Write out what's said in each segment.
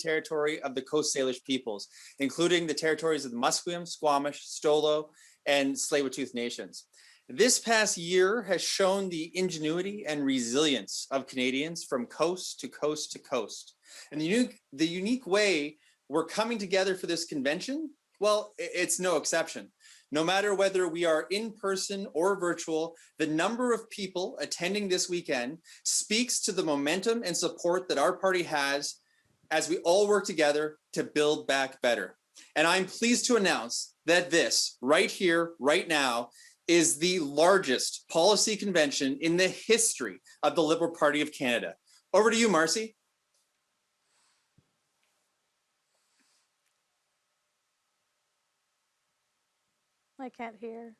territory of the Coast Salish peoples, including the territories of the Musqueam, Squamish, Stolo, and Tsleil-Waututh nations. This past year has shown the ingenuity and resilience of Canadians from coast to coast to coast. And the unique way we're coming together for this convention, well, it's no exception. No matter whether we are in person or virtual, the number of people attending this weekend speaks to the momentum and support that our party has as we all work together to build back better. And I'm pleased to announce that this, right here, right now, is the largest policy convention in the history of the Liberal Party of Canada. Over to you, Marcy. I can't hear.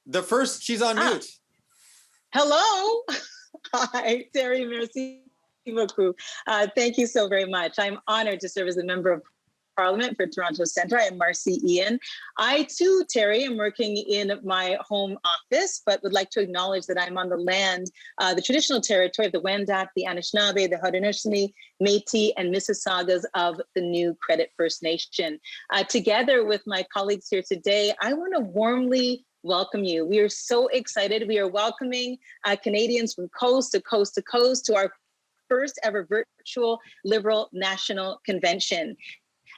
The first, she's on mute. Hello. Hi, Terry. Merci beaucoup. Thank you so very much. I'm honored to serve as a member of Parliament for Toronto Centre. I am Marcy Ian. I too, Terry, am working in my home office, but would like to acknowledge that I'm on the land, the traditional territory of the Wendat, the Anishinaabe, the Haudenosaunee, Métis, and Mississaugas of the New Credit First Nation. Together with my colleagues here today, I want to warmly welcome you. We are so excited. We are welcoming Canadians from coast to coast to coast to our first ever virtual Liberal National Convention.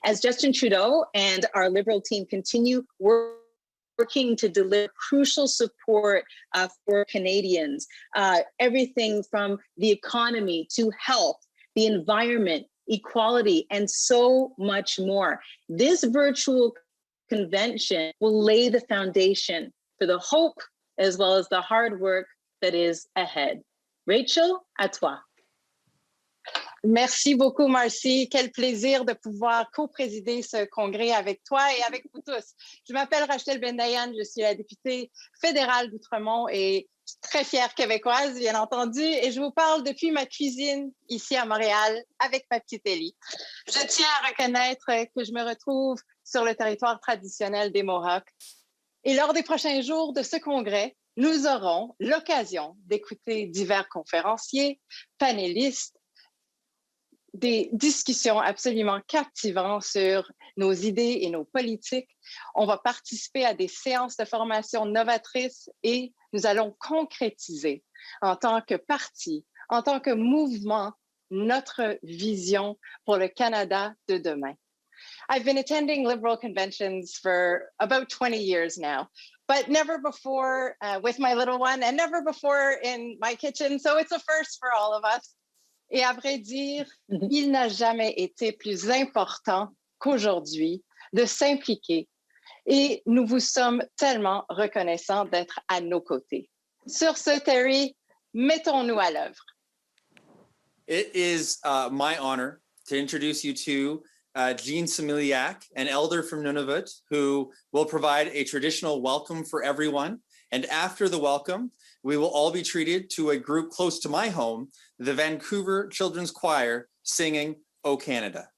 As Justin Trudeau and our Liberal team continue working to deliver crucial support for Canadians, everything from the economy to health, the environment, equality, and so much more. This virtual convention will lay the foundation for the hope as well as the hard work that is ahead. Rachel, à toi. Merci beaucoup, Marcy. Quel plaisir de pouvoir co-présider ce congrès avec toi et avec vous tous. Je m'appelle Rachel Bendayan, je suis la députée fédérale d'Outremont et très fière québécoise, bien entendu, et je vous parle depuis ma cuisine ici à Montréal avec ma petite Ellie. Je tiens à reconnaître que je me retrouve sur le territoire traditionnel des Mohawks. Et lors des prochains jours de ce congrès, nous aurons l'occasion d'écouter divers conférenciers, panélistes, des discussions absolument captivantes sur nos idées et nos politiques. On va participer à des séances de formation novatrices et nous allons concrétiser en tant que parti, en tant que mouvement, notre vision pour le Canada de demain. I've been attending Liberal conventions for about 20 years now, but never before with my little one and never before in my kitchen, so it's a first for all of us. Et à vrai dire, il n'a jamais été plus important qu'aujourd'hui de s'impliquer et nous vous sommes tellement reconnaissants d'être à nos côtés. Sur ce, Terry, mettons-nous à l'œuvre. It is my honor to introduce you to Jean Samiliak, an elder from Nunavut, who will provide a traditional welcome for everyone. And after the welcome, we will all be treated to a group close to my home, the Vancouver Children's Choir, singing O Canada.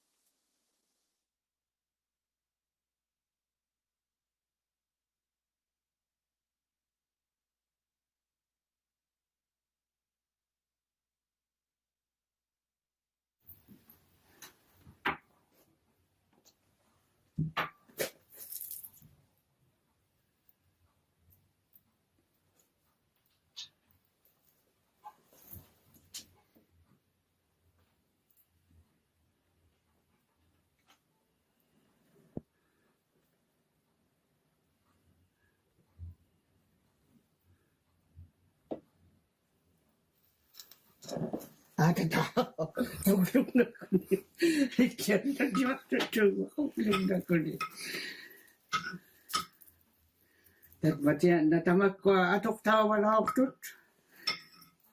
Natamak ko atok tawa na tut.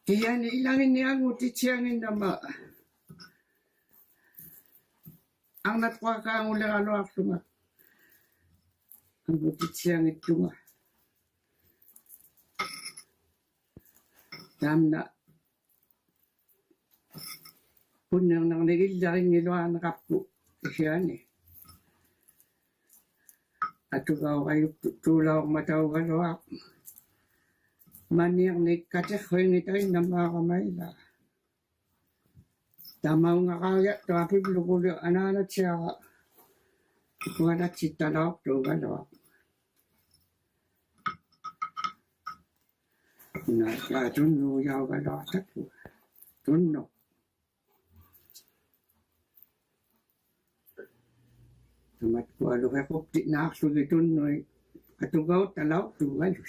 Kiyan ilangin niya nguti siyangin nama. Ang natwa ka ang ulang ano aksunga. Ang nguti siyangin tunga. Tamna. Punyang nang nagilaring niluan nakapu. Siyan eh. Atugaw kayo tulaw mataw kalawak. Maniyang ni katsakhoy nito'y namakamay la. Tama nga kaya tapi bulu anana cia kuala cita dok tu galo. Na ya tunnu yau galo satu tunnu. Tamat kuala hepop ti nak sugi tunnu atugau talau tu galo.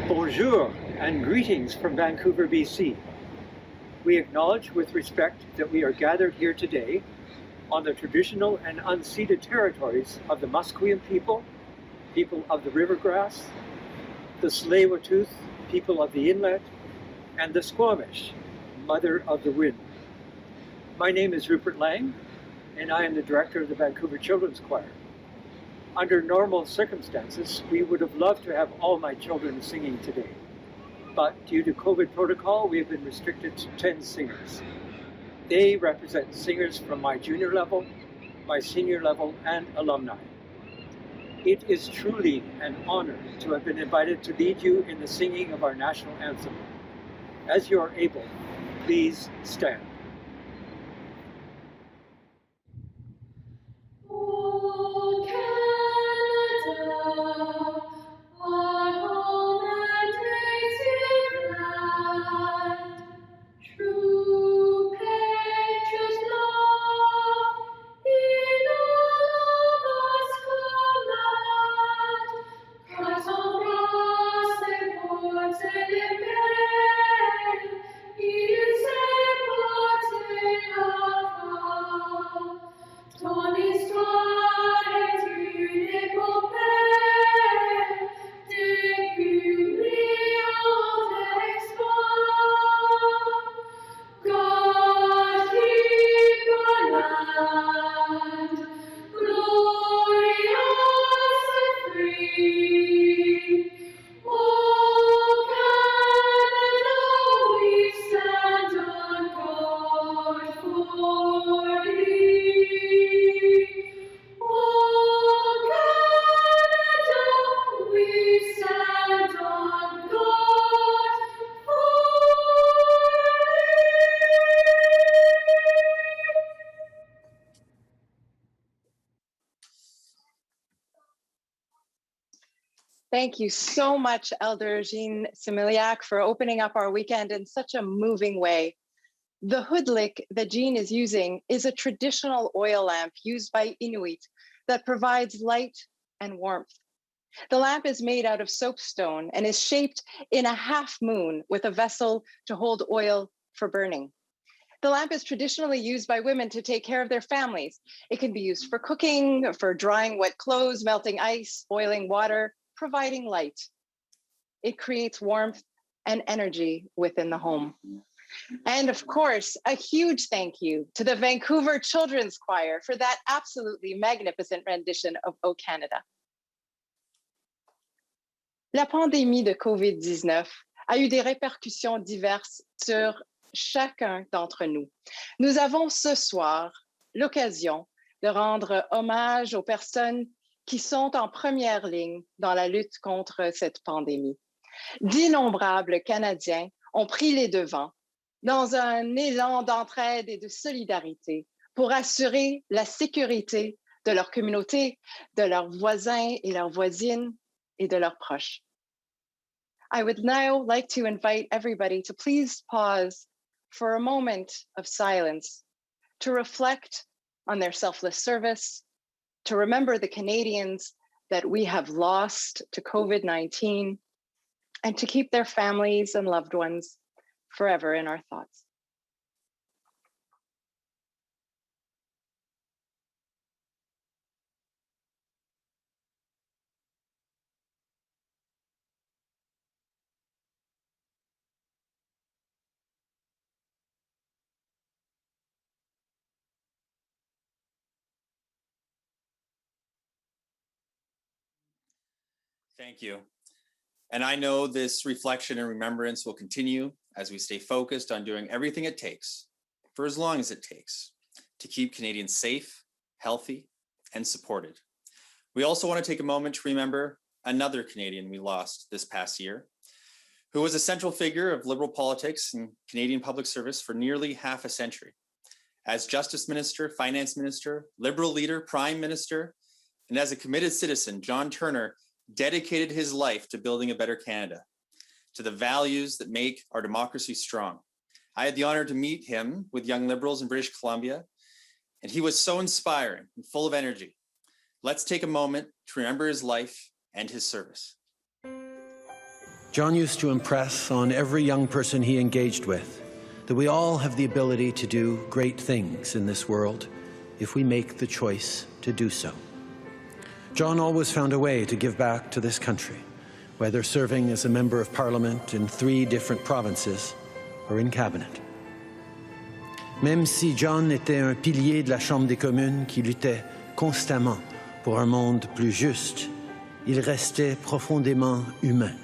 Bonjour and greetings from Vancouver, BC. We acknowledge with respect that we are gathered here today on the traditional and unceded territories of the Musqueam people, people of the Rivergrass, the Tsleil-Waututh, people of the Inlet, and the Squamish, Mother of the Wind. My name is Rupert Lang, and I am the director of the Vancouver Children's Choir. Under normal circumstances, we would have loved to have all my children singing today. But due to COVID protocol, we have been restricted to 10 singers. They represent singers from my junior level, my senior level, and alumni. It is truly an honor to have been invited to lead you in the singing of our national anthem. As you are able, please stand. Thank you so much, Elder Jean Similiac, for opening up our weekend in such a moving way. The hoodlick that Jean is using is a traditional oil lamp used by Inuit that provides light and warmth. The lamp is made out of soapstone and is shaped in a half moon with a vessel to hold oil for burning. The lamp is traditionally used by women to take care of their families. It can be used for cooking, for drying wet clothes, melting ice, boiling water, providing light. It creates warmth and energy within the home. And of course, a huge thank you to the Vancouver Children's Choir for that absolutely magnificent rendition of O Canada. La pandémie de COVID-19 a eu des répercussions diverses sur chacun d'entre nous. Nous avons ce soir l'occasion de rendre hommage aux personnes qui sont en première ligne dans la lutte contre cette pandémie. D'innombrables Canadiens ont pris les devants dans un élan d'entraide et de solidarité pour assurer la sécurité de leur communauté, de leurs voisins et leurs voisines et de leurs proches. I would now like to invite everybody to please pause for a moment of silence to reflect on their selfless service, to remember the Canadians that we have lost to COVID-19, and to keep their families and loved ones forever in our thoughts. Thank you. And I know this reflection and remembrance will continue as we stay focused on doing everything it takes, for as long as it takes, to keep Canadians safe, healthy, and supported. We also want to take a moment to remember another Canadian we lost this past year, who was a central figure of Liberal politics and Canadian public service for nearly half a century. As Justice Minister, Finance Minister, Liberal leader, Prime Minister, and as a committed citizen, John Turner dedicated his life to building a better Canada, to the values that make our democracy strong. I had the honor to meet him with Young Liberals in British Columbia, and he was so inspiring and full of energy. Let's take a moment to remember his life and his service. John used to impress on every young person he engaged with that we all have the ability to do great things in this world if we make the choice to do so. John always found a way to give back to this country, whether serving as a member of Parliament in 3 different provinces or in cabinet. Même si John était un pilier de la Chambre des communes qui luttait constamment pour un monde plus juste, il restait profondément humain.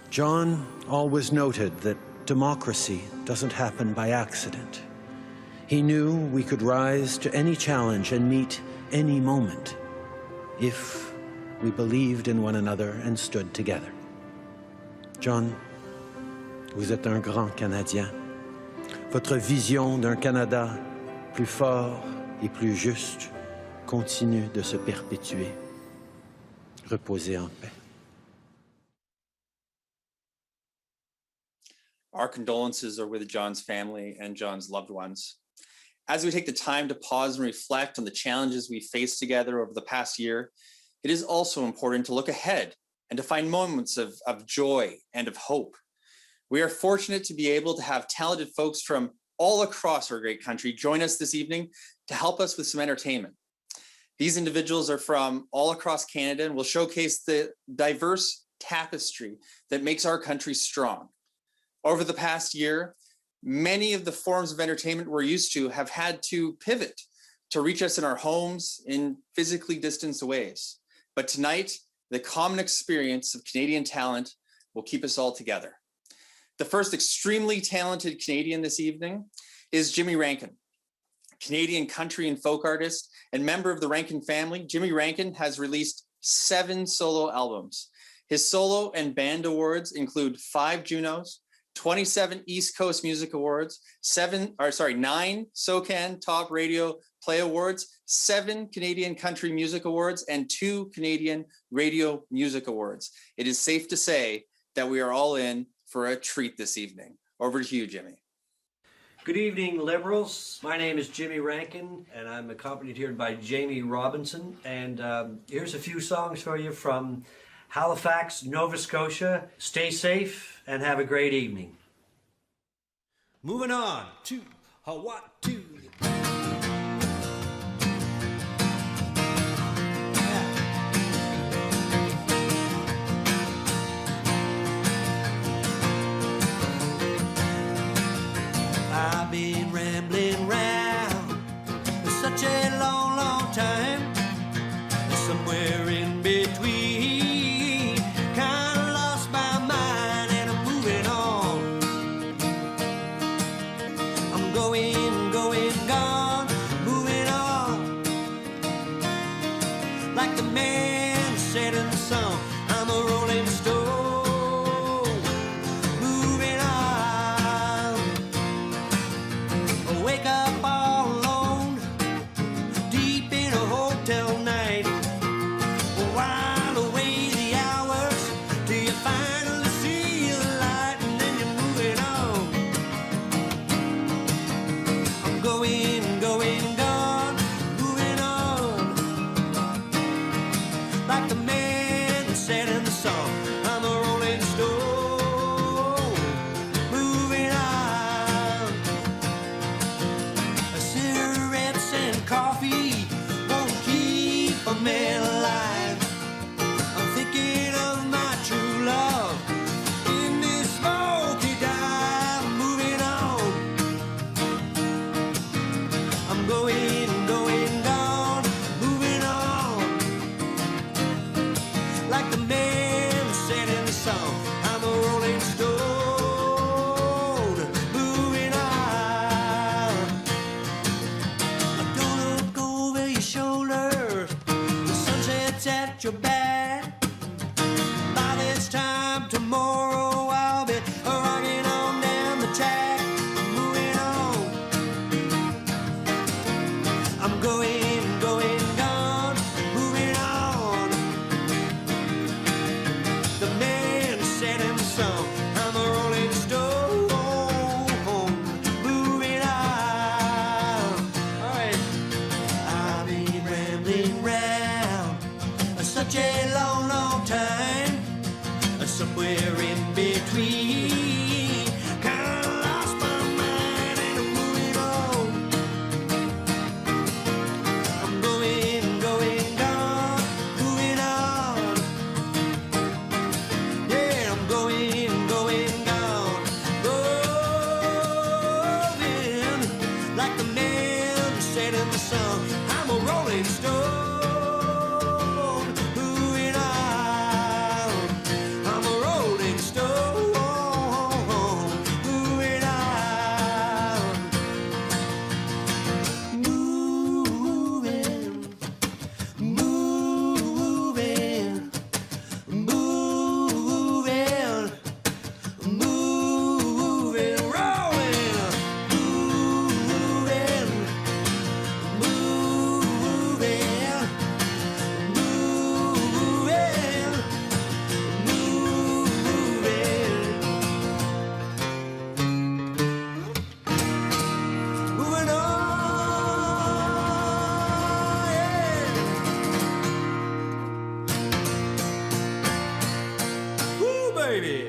John always noted that democracy doesn't happen by accident. He knew we could rise to any challenge and meet any moment if we believed in one another and stood together. John, vous êtes un grand Canadien. Votre vision d'un Canada plus fort et plus juste continue de se perpétuer. Reposez en paix. Our condolences are with John's family and John's loved ones. As we take the time to pause and reflect on the challenges we faced together over the past year, it is also important to look ahead and to find moments of joy and of hope. We are fortunate to be able to have talented folks from all across our great country join us this evening to help us with some entertainment. These individuals are from all across Canada and will showcase the diverse tapestry that makes our country strong. Over the past year, many of the forms of entertainment we're used to have had to pivot to reach us in our homes in physically distanced ways. But tonight, the common experience of Canadian talent will keep us all together. The first extremely talented Canadian this evening is Jimmy Rankin. Canadian country and folk artist and member of the Rankin family, Jimmy Rankin has released 7 solo albums. His solo and band awards include 5 Junos, 27 East Coast Music Awards, 9 SOCAN Top Radio Play Awards, 7 Canadian Country Music Awards, and 2 Canadian Radio Music Awards. It is safe to say that we are all in for a treat this evening. Over to you, Jimmy. Good evening, Liberals. My name is Jimmy Rankin, and I'm accompanied here by Jamie Robinson. And here's a few songs for you from Halifax, Nova Scotia. Stay safe and have a great evening. Moving on to Hawaii. I've been rambling round for such a long, long time, somewhere in between, kinda lost my mind and I'm moving on. I'm going, gone, moving on. Like the man said in the song, I'm a rolling stone, moving on. I wake up all alone, deep in a hotel night. While away the hours till you finally see the light and then you're moving on. I'm going, gone, moving on. Like the man that said at your back. By this time tomorrow, I'll be rocking on down the track, moving on. I'm going, gone, moving on. The man said himself, I'm a rolling stone, moving on. All right. I've been rambling round such a long, long time, somewhere in between. Kinda lost my mind and I'm moving on. I'm going, gone, moving on. Yeah, I'm going, gone, going. Like the man said in the song, I'm a rolling stone, moving on. I'm a rolling stone, moving on. Moving, moving, moving, moving, rolling, moving, moving, moving on, yeah. Woo, baby.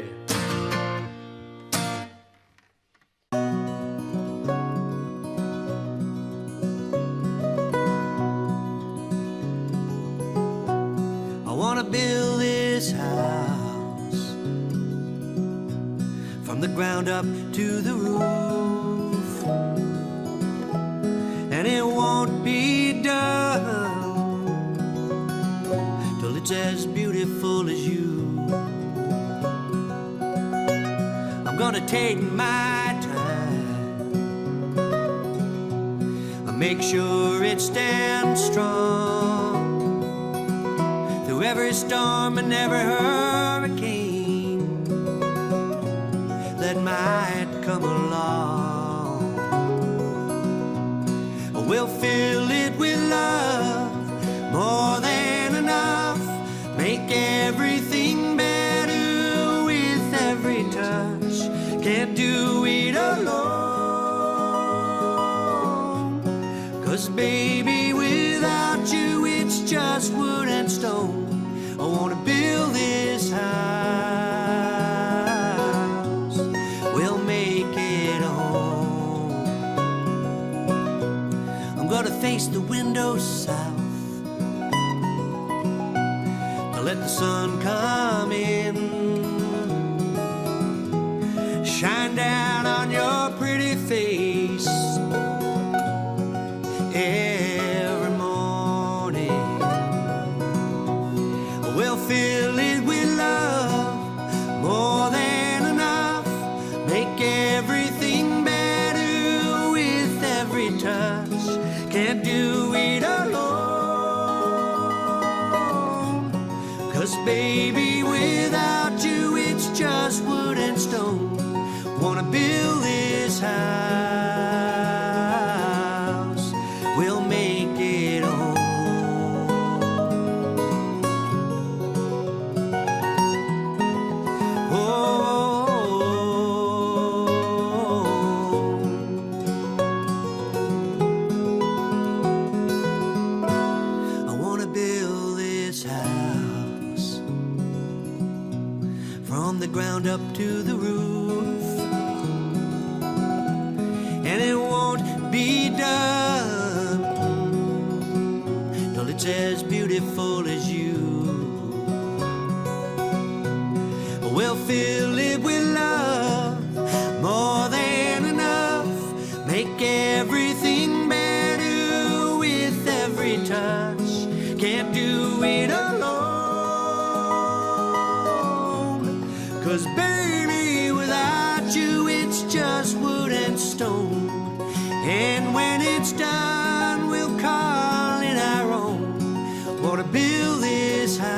I wanna build this house from the ground up to the roof, and it won't be done till it's as beautiful as you. I'm gonna take my time and make sure it stands strong through every storm and every hurricane that might come along. We'll fill it with love, more than enough. Make everything better with every touch. Can't do it alone, 'cause baby, without you it's just wood and stone. I wanna build this house, we'll make it home. I'm gonna face the window south, I'll let the sun come in, shine down on your pretty face every morning. We'll fill it with love, more than enough. Make everything better with every touch. Can't do it alone, 'cause baby, without you it's just wood and stone. Wanna build this house, we'll make it home. I wanna build this house from the ground up to the roof, and it won't be done till it's as beautiful as you. We'll fill it with love, more than enough. Make everything better with every touch. Can't do it alone, 'cause baby, without you it's just wood and stone. And when it's done, we'll call it our own. Wanna build this house,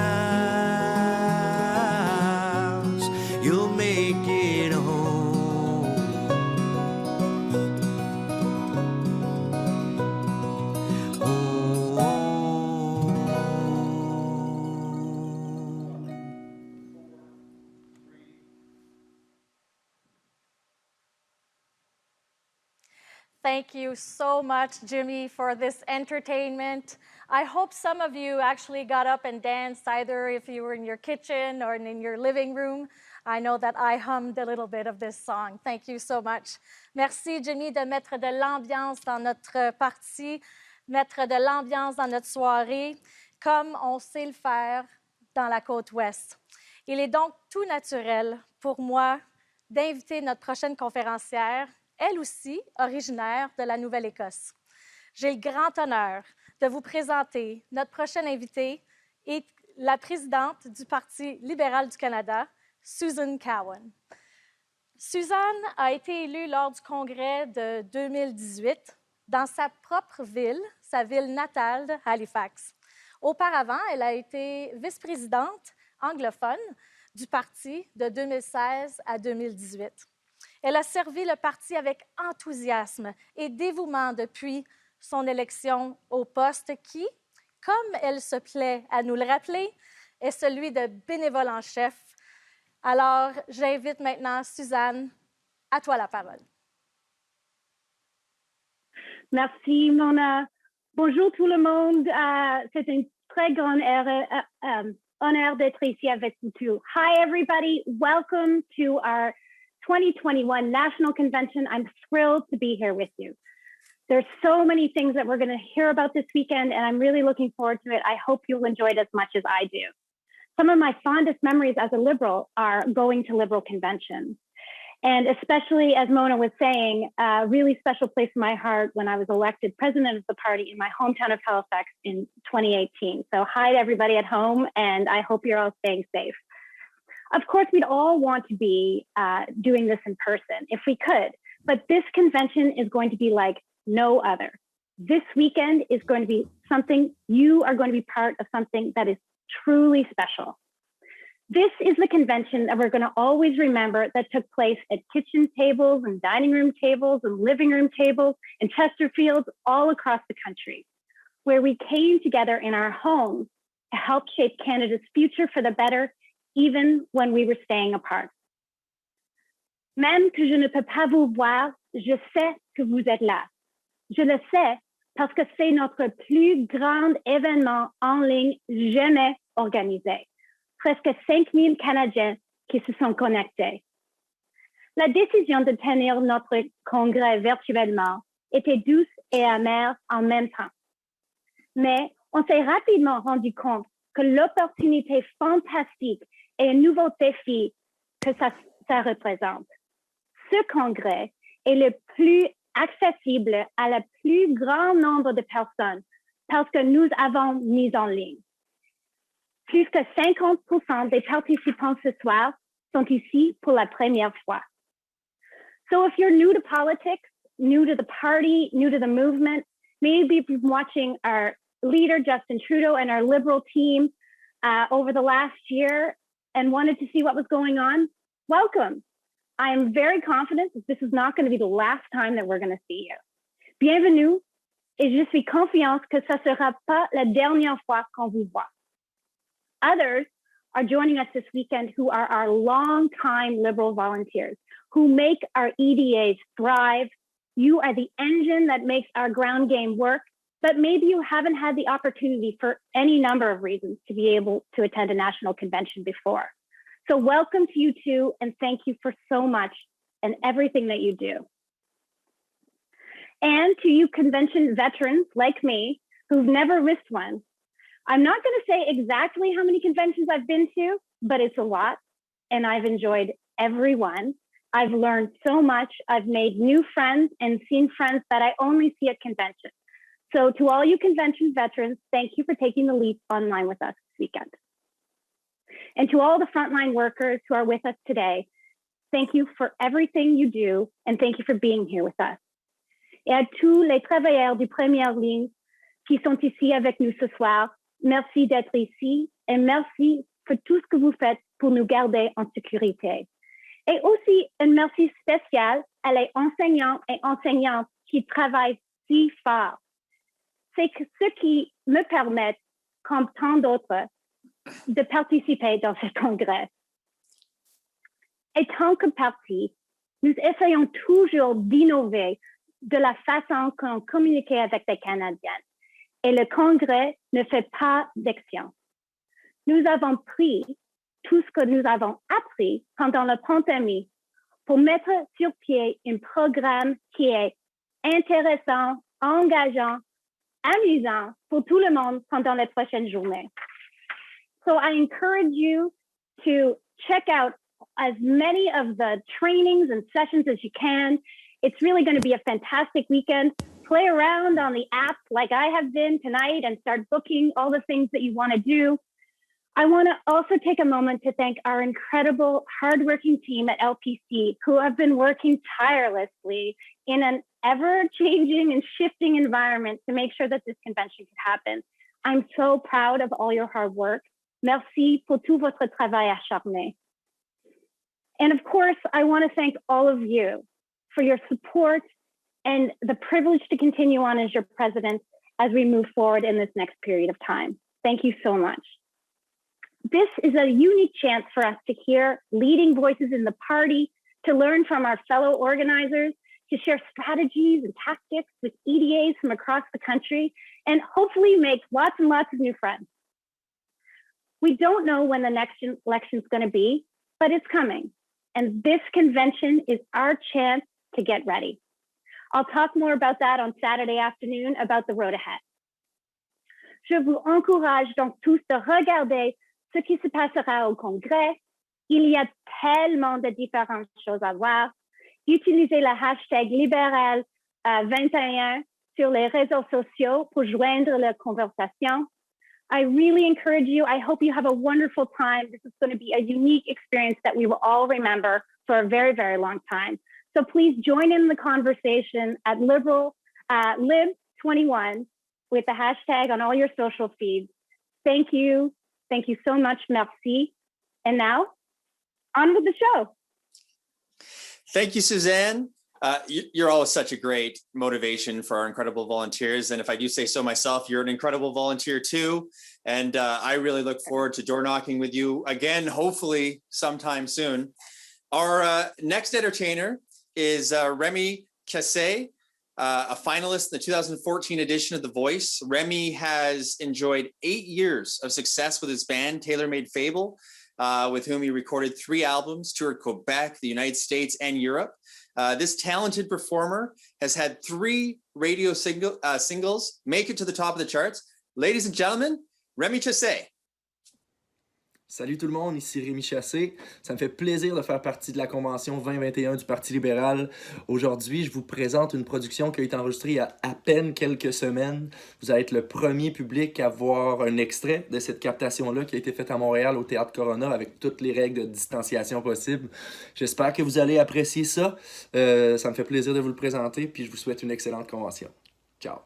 Thank you so much, Jimmy, for this entertainment. I hope some of you actually got up and danced, either if you were in your kitchen or in your living room. I know that I hummed a little bit of this song. Thank you so much. Merci, Jimmy, de mettre de l'ambiance dans notre partie, mettre de l'ambiance dans notre soirée, comme on sait le faire dans la côte ouest. Il est donc tout naturel pour moi d'inviter notre prochaine conférencière, elle aussi originaire de la Nouvelle-Écosse. J'ai le grand honneur de vous présenter notre prochaine invitée et la présidente du Parti libéral du Canada, Susan Cowan. Susan a été élue lors du Congrès de 2018 dans sa propre ville, sa ville natale, Halifax. Auparavant, elle a été vice-présidente anglophone du parti de 2016 à 2018. Elle a servi le parti avec enthousiasme et dévouement depuis son élection au poste qui, comme elle se plaît à nous le rappeler, est celui de bénévole en chef. Alors, j'invite maintenant Suzanne, à toi la parole. Merci, Mona. Bonjour tout le monde. C'est un très grand honneur d'être ici avec vous tous. Hi, everybody. Welcome to our 2021 National Convention. I'm thrilled to be here with you. There's so many things that we're going to hear about this weekend, and I'm really looking forward to it. I hope you'll enjoy it as much as I do. Some of my fondest memories as a Liberal are going to Liberal conventions. And especially, as Mona was saying, a really special place in my heart when I was elected president of the party in my hometown of Halifax in 2018. So hi to everybody at home, and I hope you're all staying safe. Of course, we'd all want to be doing this in person if we could, but this convention is going to be like no other. This weekend is going to be something, you are going to be part of something that is truly special. This is the convention that we're going to always remember that took place at kitchen tables and dining room tables and living room tables and Chesterfields all across the country, where we came together in our homes to help shape Canada's future for the better, even when we were staying apart. Même que je ne peux pas vous voir, je sais que vous êtes là. Je le sais parce que c'est notre plus grand événement en ligne jamais organisé. Presque 5000 Canadiens qui se sont connectés. La décision de tenir notre congrès virtuellement était douce et amère en même temps. Mais on s'est rapidement rendu compte que l'opportunité fantastique et un nouveau défi que ça représente. Ce congrès est le plus accessible à le plus grand nombre de personnes parce que nous avons mis en ligne. Plus que 50% des participants ce soir sont ici pour la première fois. So if you're new to politics, new to the party, new to the movement, maybe you've been watching our leader, Justin Trudeau, and our Liberal team over the last year and wanted to see what was going on, welcome. I am very confident that this is not going to be the last time that we're going to see you. Bienvenue, et je suis confiante que ça ne sera pas la dernière fois qu'on vous voit. Others are joining us this weekend who are our longtime Liberal volunteers, who make our EDAs thrive. You are the engine that makes our ground game work, but maybe you haven't had the opportunity for any number of reasons to be able to attend a national convention before. So welcome to you too, and thank you for so much and everything that you do. And to you convention veterans like me who've never missed one, I'm not going to say exactly how many conventions I've been to, but it's a lot, and I've enjoyed every one. I've learned so much. I've made new friends and seen friends that I only see at conventions. So to all you convention veterans, thank you for taking the leap online with us this weekend. And to all the frontline workers who are with us today, thank you for everything you do, and thank you for being here with us. Et à tous les travailleurs de première ligne qui sont ici avec nous ce soir, merci d'être ici et merci pour tout ce que vous faites pour nous garder en sécurité. Et aussi un merci spécial à les enseignants et enseignantes qui travaillent si fort. C'est ce qui me permet, comme tant d'autres, de participer dans ce congrès. Et tant que parti, nous essayons toujours d'innover de la façon qu'on communiquait avec les Canadiens. Et le Congrès ne fait pas d'exception. Nous avons pris tout ce que nous avons appris pendant la pandémie pour mettre sur pied un programme qui est intéressant, engageant, amusant pour tout le monde pendant les prochaines journées. So I encourage you to check out as many of the trainings and sessions as you can. It's really going to be a fantastic weekend. Play around on the app like I have been tonight and start booking all the things that you want to do. I want to also take a moment to thank our incredible, hardworking team at LPC who have been working tirelessly in an ever-changing and shifting environment to make sure that this convention could happen. I'm so proud of all your hard work. Merci pour tout votre travail acharné. And of course, I want to thank all of you for your support and the privilege to continue on as your president as we move forward in this next period of time. Thank you so much. This is a unique chance for us to hear leading voices in the party, to learn from our fellow organizers, to share strategies and tactics with EDAs from across the country, and hopefully make lots and lots of new friends. We don't know when the next election is going to be, but it's coming. And this convention is our chance to get ready. I'll talk more about that on Saturday afternoon about the road ahead. Je vous encourage donc tous de regarder ce qui se passera au Congrès. Il y a tellement de différentes choses à voir. Utilisez le hashtag Libéral 21 sur les réseaux sociaux pour joindre la conversation. I really encourage you. I hope you have a wonderful time. This is going to be a unique experience that we will all remember for a very, very long time. So please join in the conversation at LIB2021 with the hashtag on all your social feeds. Thank you. Thank you so much. Merci. And now, on with the show. Thank you, Suzanne. You're always such a great motivation for our incredible volunteers. And if I do say so myself, you're an incredible volunteer too. And I really look forward to door knocking with you again, hopefully sometime soon. Our next entertainer is Remy Cassé, a finalist in the 2014 edition of The Voice. Remy has enjoyed 8 years of success with his band, Tailor Made Fable, with whom he recorded 3 albums, toured Quebec, the United States, and Europe. This talented performer has had 3 radio singles make it to the top of the charts. Ladies and gentlemen, Remy Cassé. Salut tout le monde, ici Rémi Chassé. Ça me fait plaisir de faire partie de la convention 2021 du Parti libéral. Aujourd'hui, je vous présente une production qui a été enregistrée il y a à peine quelques semaines. Vous allez être le premier public à voir un extrait de cette captation-là qui a été faite à Montréal au Théâtre Corona avec toutes les règles de distanciation possibles. J'espère que vous allez apprécier ça. Ça me fait plaisir de vous le présenter, puis je vous souhaite une excellente convention. Ciao!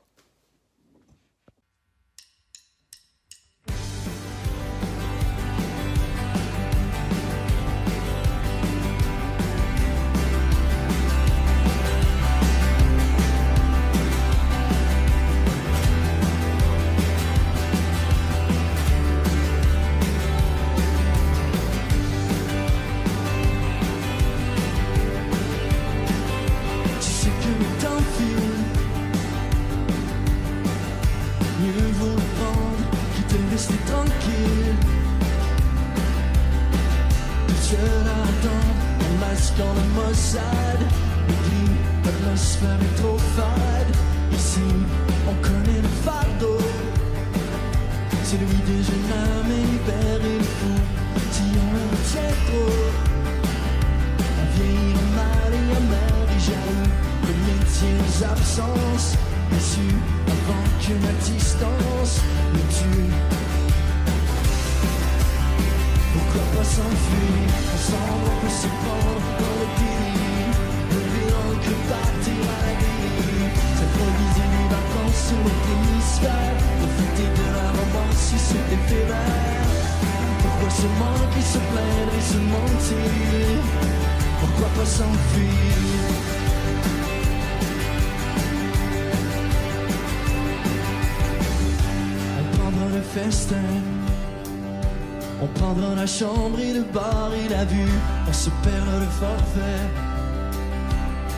On prendra la chambre et le bar et la vue, on se perdra le forfait.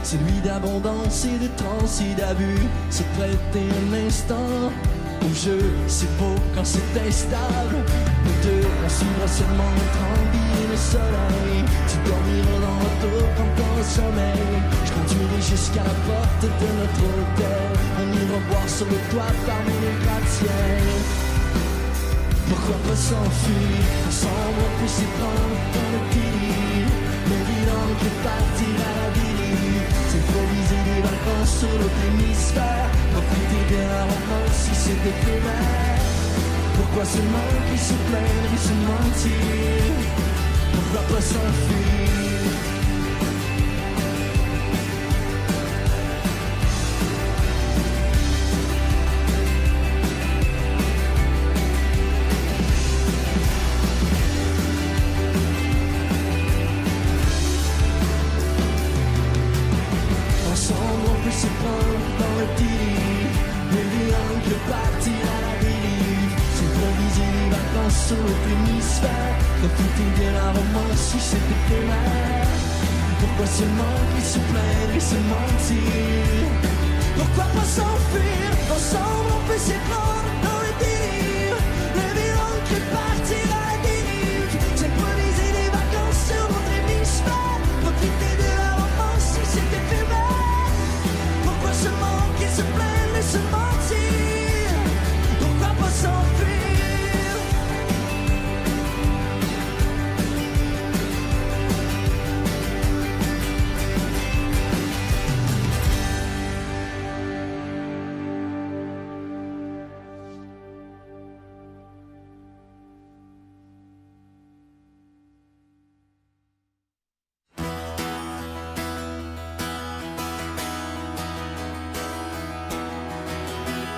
celui d'abondance et de transe et d'abus. Se prêter un instant au jeu, c'est beau quand c'est instable. Nous deux, on suivra seulement notre envie et le soleil. Tu dormiras dans l'auto quand t'as sommeil. Je conduirai jusqu'à la porte de notre hôtel. On ira boire sur le toit parmi les gratte-ciel. Pourquoi pas s'enfuir? Ensemble on peut s'y prendre dans le délire. L'évident que partir à la dérive. Sympathiser des vacances sur l'autre hémisphère. Profiter de la romance si c'est éphémère. Pourquoi se manquer, se plaindre et se mentir? Pourquoi pas s'enfuir? Se prendre dans le délire, l'évident que partir à la dérive. S'improviser les vacances sur l'autre hémisphère. Profiter de la romance si c'est éphémère. Pourquoi se manquer, se plaindre et se mentir? Pourquoi pas s'enfuir? Ensemble on peut s'y prendre dans le délire. L'évident que partir à la dérive. S'improviser les vacances sur l'autre hémisphère. Profiter de la romance si c'est éphémère. Pourquoi se manquer, se plaindre et se mentir? Pourquoi pas s'enfuir?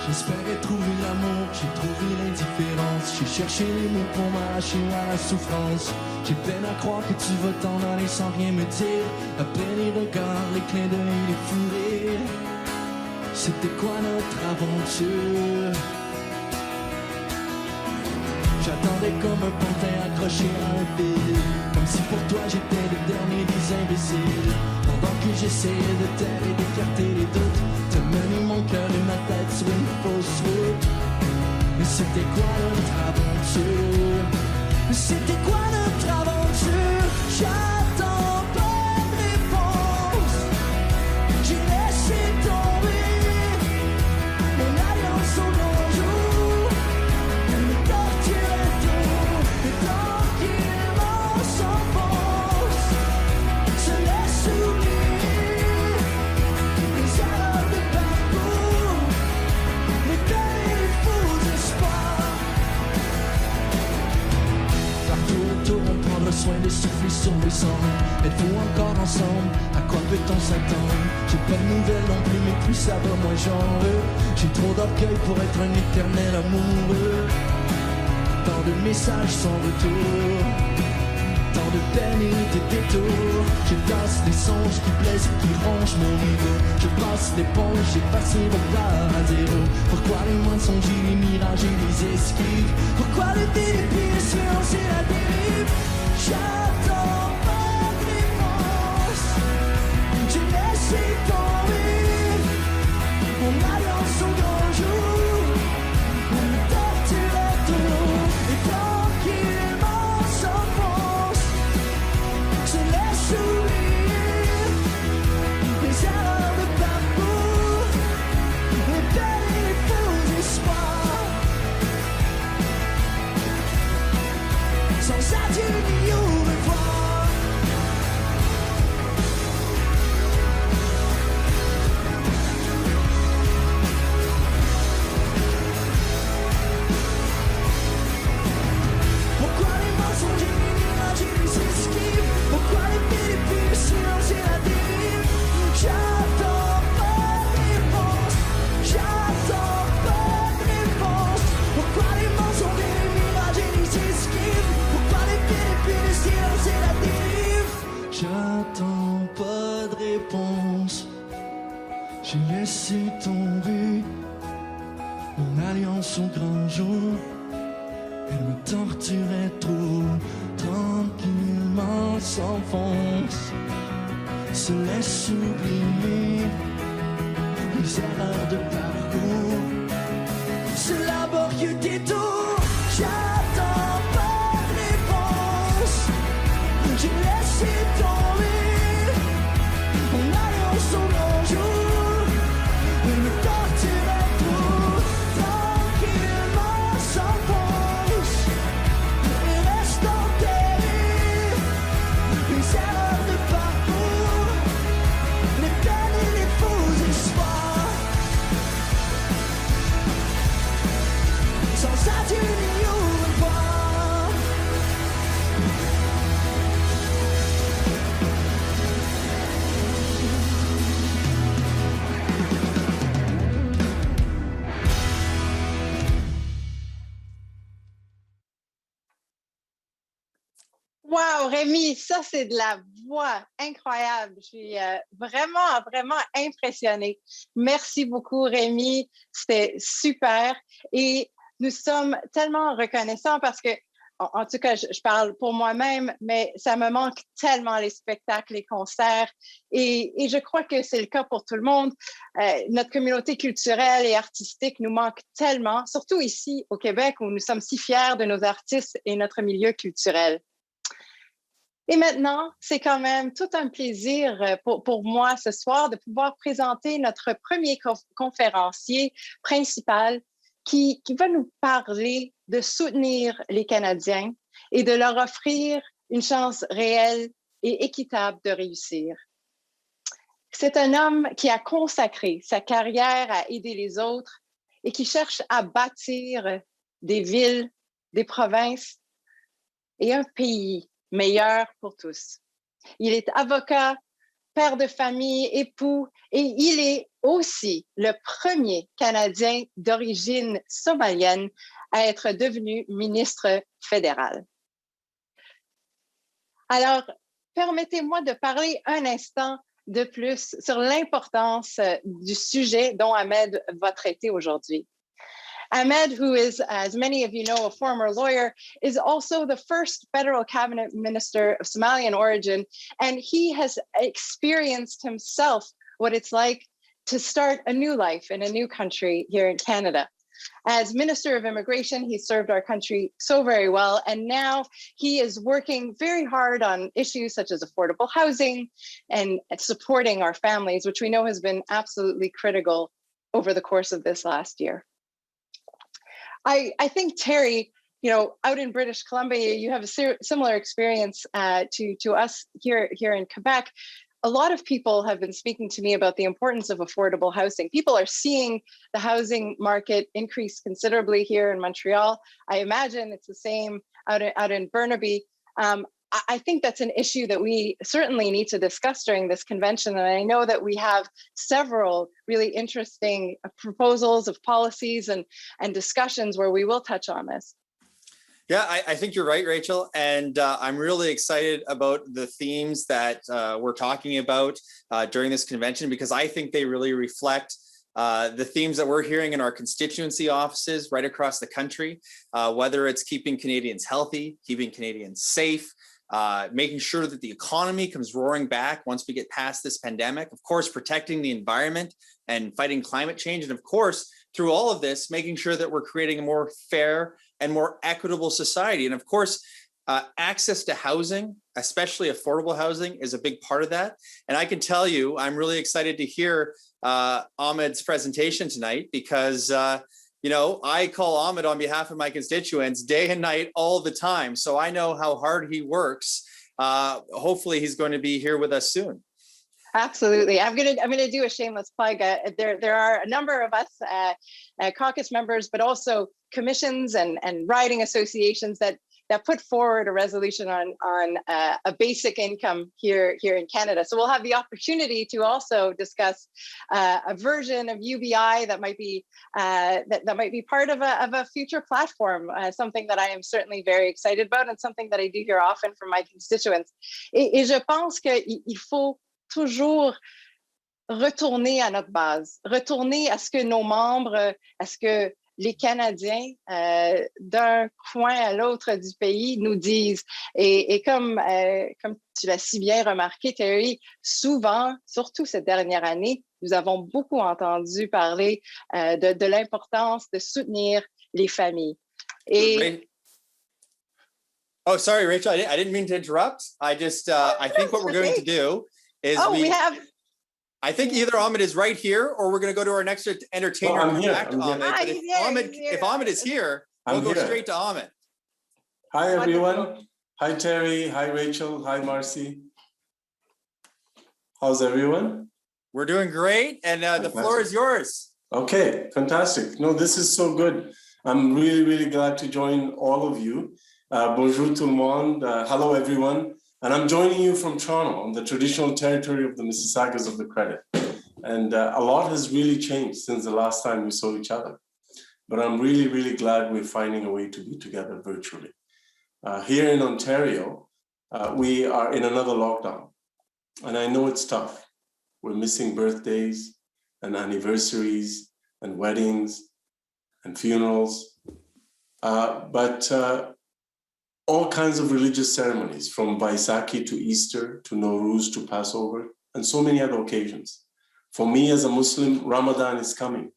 J'espérais trouver l'amour, j'ai trouvé l'indifférence. J'ai cherché les mots pour m'arracher à la souffrance. J'ai peine à croire que tu vas t'en aller sans rien me dire. Après les regards, les clins d'œil, les fous rires. C'était quoi notre aventure? J'attendais comme un pantin accroché à un fil. Comme si pour toi j'étais le dernier des imbéciles. Pendant que j'essayais de taire et d'écarter les doutes, te mener mon cœur et ma tête sur une fausse route. Mais c'était quoi notre aventure? Mais c'était quoi notre aventure? J'attends pas de réponse. J'ai laissé tomber mon alliance au grand jour. Elle me torturait tout et tranquillement s'enfonce. Se laisse oublier les erreurs de parcours, les peines et les faux espoirs. Partout autour on prendra soin de souffler sur les cendres. Êtes-vous encore ensemble? À quoi peut-on s'attendre? J'ai pas de nouvelles non plus, mais plus ça va moins j'en veux. J'ai trop d'orgueil pour être un éternel amoureux. Tant de messages sans retour, tant de peine et de détours. Je tasse les songes qui plaisent et qui rongent mon ego. Je passe l'éponge, j'ai passé le plat à zéro. Pourquoi les mensonges et les mirages et les esquives? Pourquoi le début, le silence et la dérive? J'attends pas de réponse. J'ai laissé tomber mon alliance au grand jour. On me torturait tout et tranquillement s'enfonce. Se laisse oublier les erreurs de parcours, les peines et les faux espoirs. Sans adieu ni au revoir. Pourquoi les mensonges et les mirages et les esquives? Pourquoi les pieds et puis le silence et la dérive? J'attends pas de réponse. J'attends pas de réponse. Pourquoi les mensonges et les mirages et les esquives? Pourquoi les pieds et puis le silence et la dérive? J'attends pas de réponse. J'ai laissé tomber mon alliance au grand jour. Elle me torturait trop, tranquillement s'enfonce. se laisse oublier les erreurs de parcours. Ce laborieux détour, j'attends pas de réponse. J'ai laissé tomber, on allait ensemble un jour, et le torturait trop. Tranquillement s'enfonce et reste enterré. Les erreurs de parcours, les peines et les faux espoirs. Sans adieu ni au revoir. Wow, Rémi, ça c'est de la voix incroyable. Je suis vraiment impressionnée. Merci beaucoup, Rémi. C'était super. Et nous sommes tellement reconnaissants parce que, en tout cas, je parle pour moi-même, mais ça me manque tellement les spectacles, les concerts. Et je crois que c'est le cas pour tout le monde. Notre communauté culturelle et artistique nous manque tellement, surtout ici au Québec où nous sommes si fiers de nos artistes et notre milieu culturel. Et maintenant, c'est quand même tout un plaisir pour moi ce soir de pouvoir présenter notre premier conférencier principal qui va nous parler de soutenir les Canadiens et de leur offrir une chance réelle et équitable de réussir. C'est un homme qui a consacré sa carrière à aider les autres et qui cherche à bâtir des villes, des provinces et un pays meilleur pour tous. Il est avocat, père de famille, époux, et il est aussi le premier Canadien d'origine somalienne à être devenu ministre fédéral. Alors, permettez-moi de parler un instant de plus sur l'importance du sujet dont Ahmed va traiter aujourd'hui. Ahmed, who is, as many of you know, a former lawyer, is also the first federal cabinet minister of Somalian origin, and he has experienced himself what it's like to start a new life in a new country here in Canada. As Minister of Immigration, he served our country so very well, and now he is working very hard on issues such as affordable housing and supporting our families, which we know has been absolutely critical over the course of this last year. I think, Terry, you know, out in British Columbia, you have a similar experience to us here in Quebec. A lot of people have been speaking to me about the importance of affordable housing. People are seeing the housing market increase considerably here in Montreal. I imagine it's the same out in Burnaby. I think that's an issue that we certainly need to discuss during this convention. And I know that we have several really interesting proposals of policies and discussions where we will touch on this. Yeah, I think you're right, Rachel. And I'm really excited about the themes that we're talking about during this convention, because I think they really reflect the themes that we're hearing in our constituency offices right across the country, whether it's keeping Canadians healthy, keeping Canadians safe, making sure that the economy comes roaring back once we get past this pandemic, of course, protecting the environment and fighting climate change. And of course, through all of this, making sure that we're creating a more fair and more equitable society. And of course, access to housing, especially affordable housing, is a big part of that. And I can tell you, I'm really excited to hear Ahmed's presentation tonight, because you know, I call Ahmed on behalf of my constituents day and night all the time. So I know how hard he works. Hopefully he's going to be here with us soon. Absolutely. I'm gonna do a shameless plug. There are a number of us caucus members, but also commissions and riding associations that put forward a resolution on a basic income here in Canada. So we'll have the opportunity to also discuss a version of UBI that might be part of a future platform. Something that I am certainly very excited about, and something that I do hear often from my constituents. Et je pense qu'il faut toujours retourner à notre base, retourner à ce que nos membres, à ce que les Canadiens d'un coin à l'autre du pays nous disent. Et comme tu l'as si bien remarqué, Terry, souvent, surtout cette dernière année, nous avons beaucoup entendu parler de l'importance de soutenir les familles. Et... Oh, sorry, Rachel, I didn't mean to interrupt. I think what we're going to do is I think either Ahmed is right here or we're going to go to our next entertainer. I'm here. But if Ahmed is here, we'll go straight to Ahmed. Hi, everyone. Hi, Terry. Hi, Rachel. Hi, Marcy. How's everyone? We're doing great. And the floor is yours. Okay, fantastic. No, this is so good. I'm really, really glad to join all of you. Bonjour tout le monde. Hello, everyone. And I'm joining you from Toronto on the traditional territory of the Mississaugas of the Credit. And a lot has really changed since the last time we saw each other. But I'm really, really glad we're finding a way to be together virtually. Here in Ontario, we are in another lockdown. And I know it's tough. We're missing birthdays and anniversaries and weddings and funerals. But all kinds of religious ceremonies, from Vaisakhi to Easter to Nowruz to Passover, and so many other occasions. For me as a Muslim, Ramadan is coming.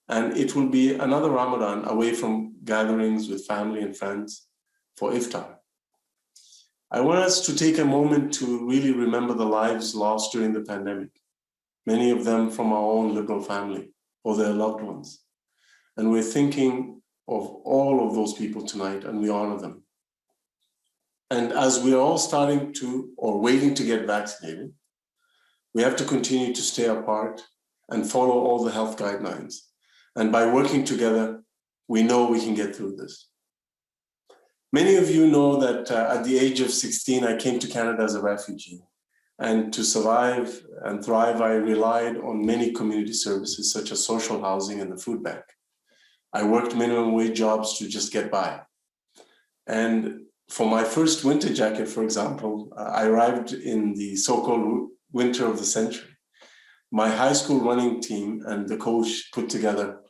And it will be another Ramadan away from gatherings with family and friends for iftar. I want us to take a moment to really remember the lives lost during the pandemic, many of them from our own liberal family or their loved ones. And we're thinking of all of those people tonight, and we honor them. And as we're all starting to or waiting to get vaccinated, we have to continue to stay apart and follow all the health guidelines. And by working together, we know we can get through this. Many of you know that at the age of 16, I came to Canada as a refugee. And to survive and thrive, I relied on many community services such as social housing and the food bank. I worked minimum wage jobs to just get by. And for my first winter jacket, for example, I arrived in the so-called winter of the century. My high school running team and the coach put together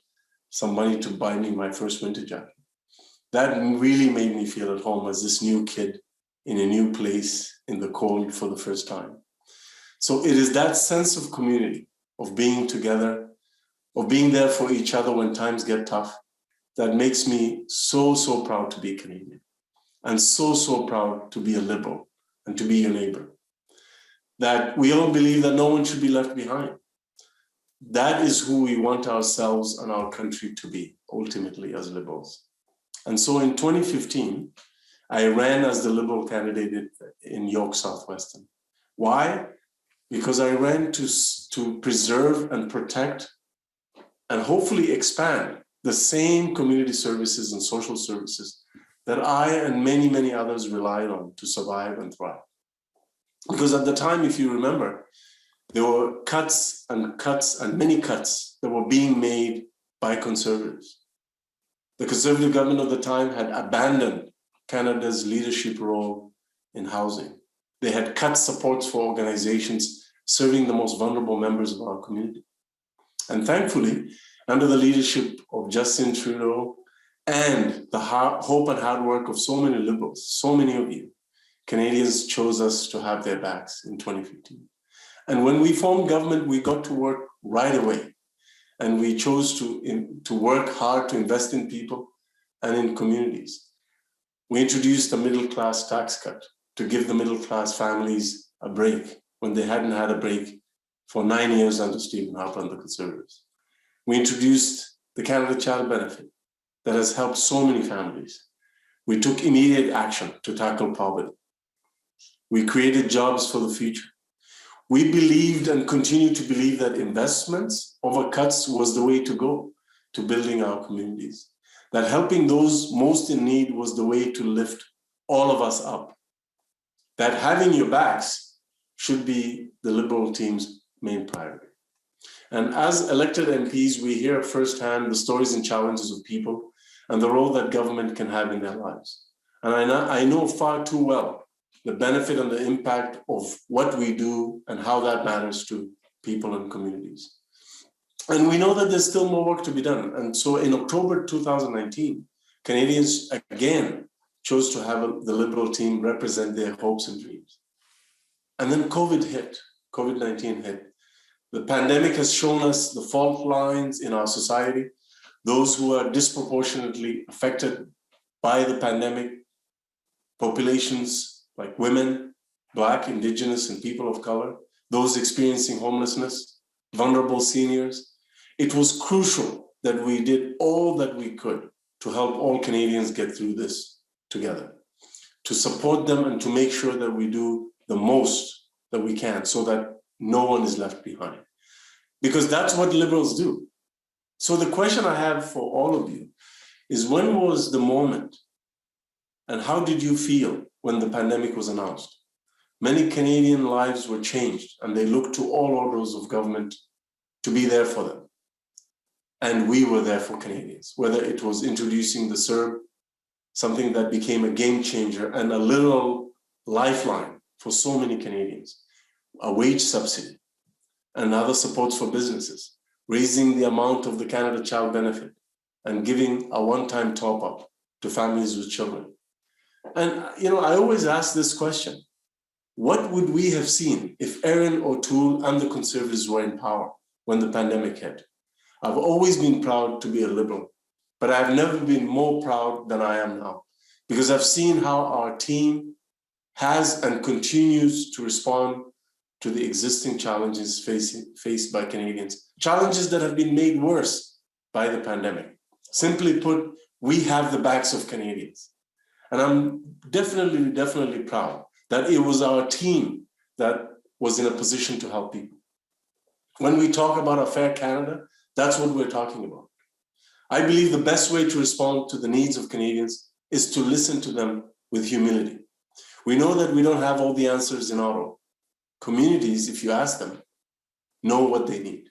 some money to buy me my first winter jacket. That really made me feel at home as this new kid in a new place in the cold for the first time. So it is that sense of community, of being together, of being there for each other when times get tough, that makes me so, so proud to be Canadian. And so, so proud to be a liberal and to be your neighbor. That we all believe that no one should be left behind. That is who we want ourselves and our country to be, ultimately, as liberals. And so in 2015, I ran as the liberal candidate in York Southwestern. Why? Because I ran to preserve and protect and hopefully expand the same community services and social services that I and many, many others relied on to survive and thrive. Because at the time, if you remember, there were cuts and many cuts that were being made by conservatives. The conservative government of the time had abandoned Canada's leadership role in housing. They had cut supports for organizations serving the most vulnerable members of our community. And thankfully, under the leadership of Justin Trudeau and the hope and hard work of so many liberals, so many of you, Canadians chose us to have their backs in 2015. And when we formed government, we got to work right away. And we chose to work hard to invest in people and in communities. We introduced a middle-class tax cut to give the middle-class families a break when they hadn't had a break for 9 years under Stephen Harper and the Conservatives. We introduced the Canada Child Benefit that has helped so many families. We took immediate action to tackle poverty. We created jobs for the future. We believed and continue to believe that investments over cuts was the way to go to building our communities, that helping those most in need was the way to lift all of us up, that having your backs should be the Liberal team's main priority. And as elected MPs, we hear firsthand the stories and challenges of people and the role that government can have in their lives. And I know far too well the benefit and the impact of what we do and how that matters to people and communities. And we know that there's still more work to be done. And so in October 2019, Canadians again chose to have the Liberal team represent their hopes and dreams. And then COVID-19 hit. The pandemic has shown us the fault lines in our society, those who are disproportionately affected by the pandemic, populations like women, Black, Indigenous, and people of color, those experiencing homelessness, vulnerable seniors. It was crucial that we did all that we could to help all Canadians get through this together, to support them and to make sure that we do the most that we can so that no one is left behind. Because that's what Liberals do. So the question I have for all of you is, when was the moment and how did you feel when the pandemic was announced? Many Canadian lives were changed and they looked to all orders of government to be there for them. And we were there for Canadians, whether it was introducing the CERB, something that became a game changer and a literal lifeline for so many Canadians, a wage subsidy and other supports for businesses, raising the amount of the Canada Child Benefit and giving a one-time top-up to families with children. And I always ask this question: what would we have seen if Erin O'Toole and the Conservatives were in power when the pandemic hit? I've always been proud to be a Liberal, but I've never been more proud than I am now, because I've seen how our team has and continues to respond to the existing challenges faced by Canadians, challenges that have been made worse by the pandemic. Simply put, we have the backs of Canadians. And I'm definitely proud that it was our team that was in a position to help people. When we talk about a fair Canada, that's what we're talking about. I believe the best way to respond to the needs of Canadians is to listen to them with humility. We know that we don't have all the answers in our own. Communities, if you ask them, know what they need.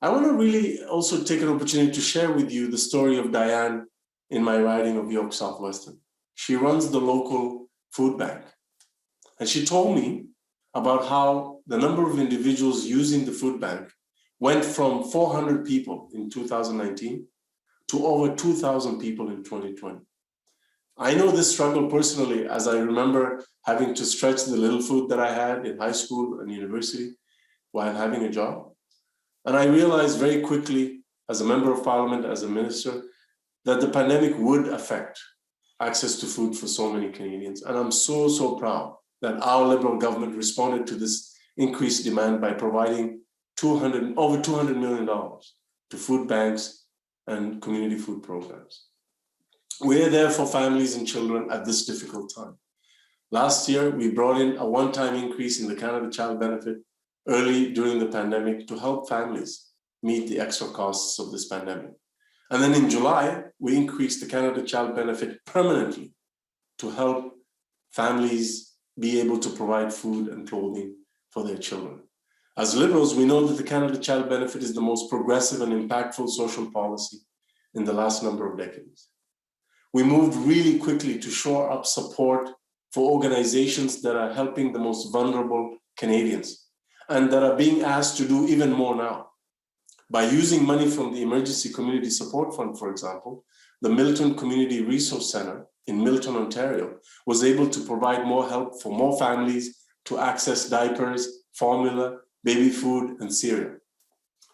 I want to really also take an opportunity to share with you the story of Diane in my riding of York Southwestern. She runs the local food bank. And she told me about how the number of individuals using the food bank went from 400 people in 2019 to over 2,000 people in 2020. I know this struggle personally, as I remember having to stretch the little food that I had in high school and university while having a job. And I realized very quickly, as a member of parliament, as a minister, that the pandemic would affect access to food for so many Canadians. And I'm so proud that our Liberal government responded to this increased demand by providing over $200 million to food banks and community food programs. We're there for families and children at this difficult time. Last year, we brought in a one-time increase in the Canada Child Benefit early during the pandemic to help families meet the extra costs of this pandemic. And then in July, we increased the Canada Child Benefit permanently to help families be able to provide food and clothing for their children. As Liberals, we know that the Canada Child Benefit is the most progressive and impactful social policy in the last number of decades. We moved really quickly to shore up support for organizations that are helping the most vulnerable Canadians and that are being asked to do even more now. By using money from the Emergency Community Support Fund, for example, the Milton Community Resource Centre in Milton, Ontario, was able to provide more help for more families to access diapers, formula, baby food, and cereal.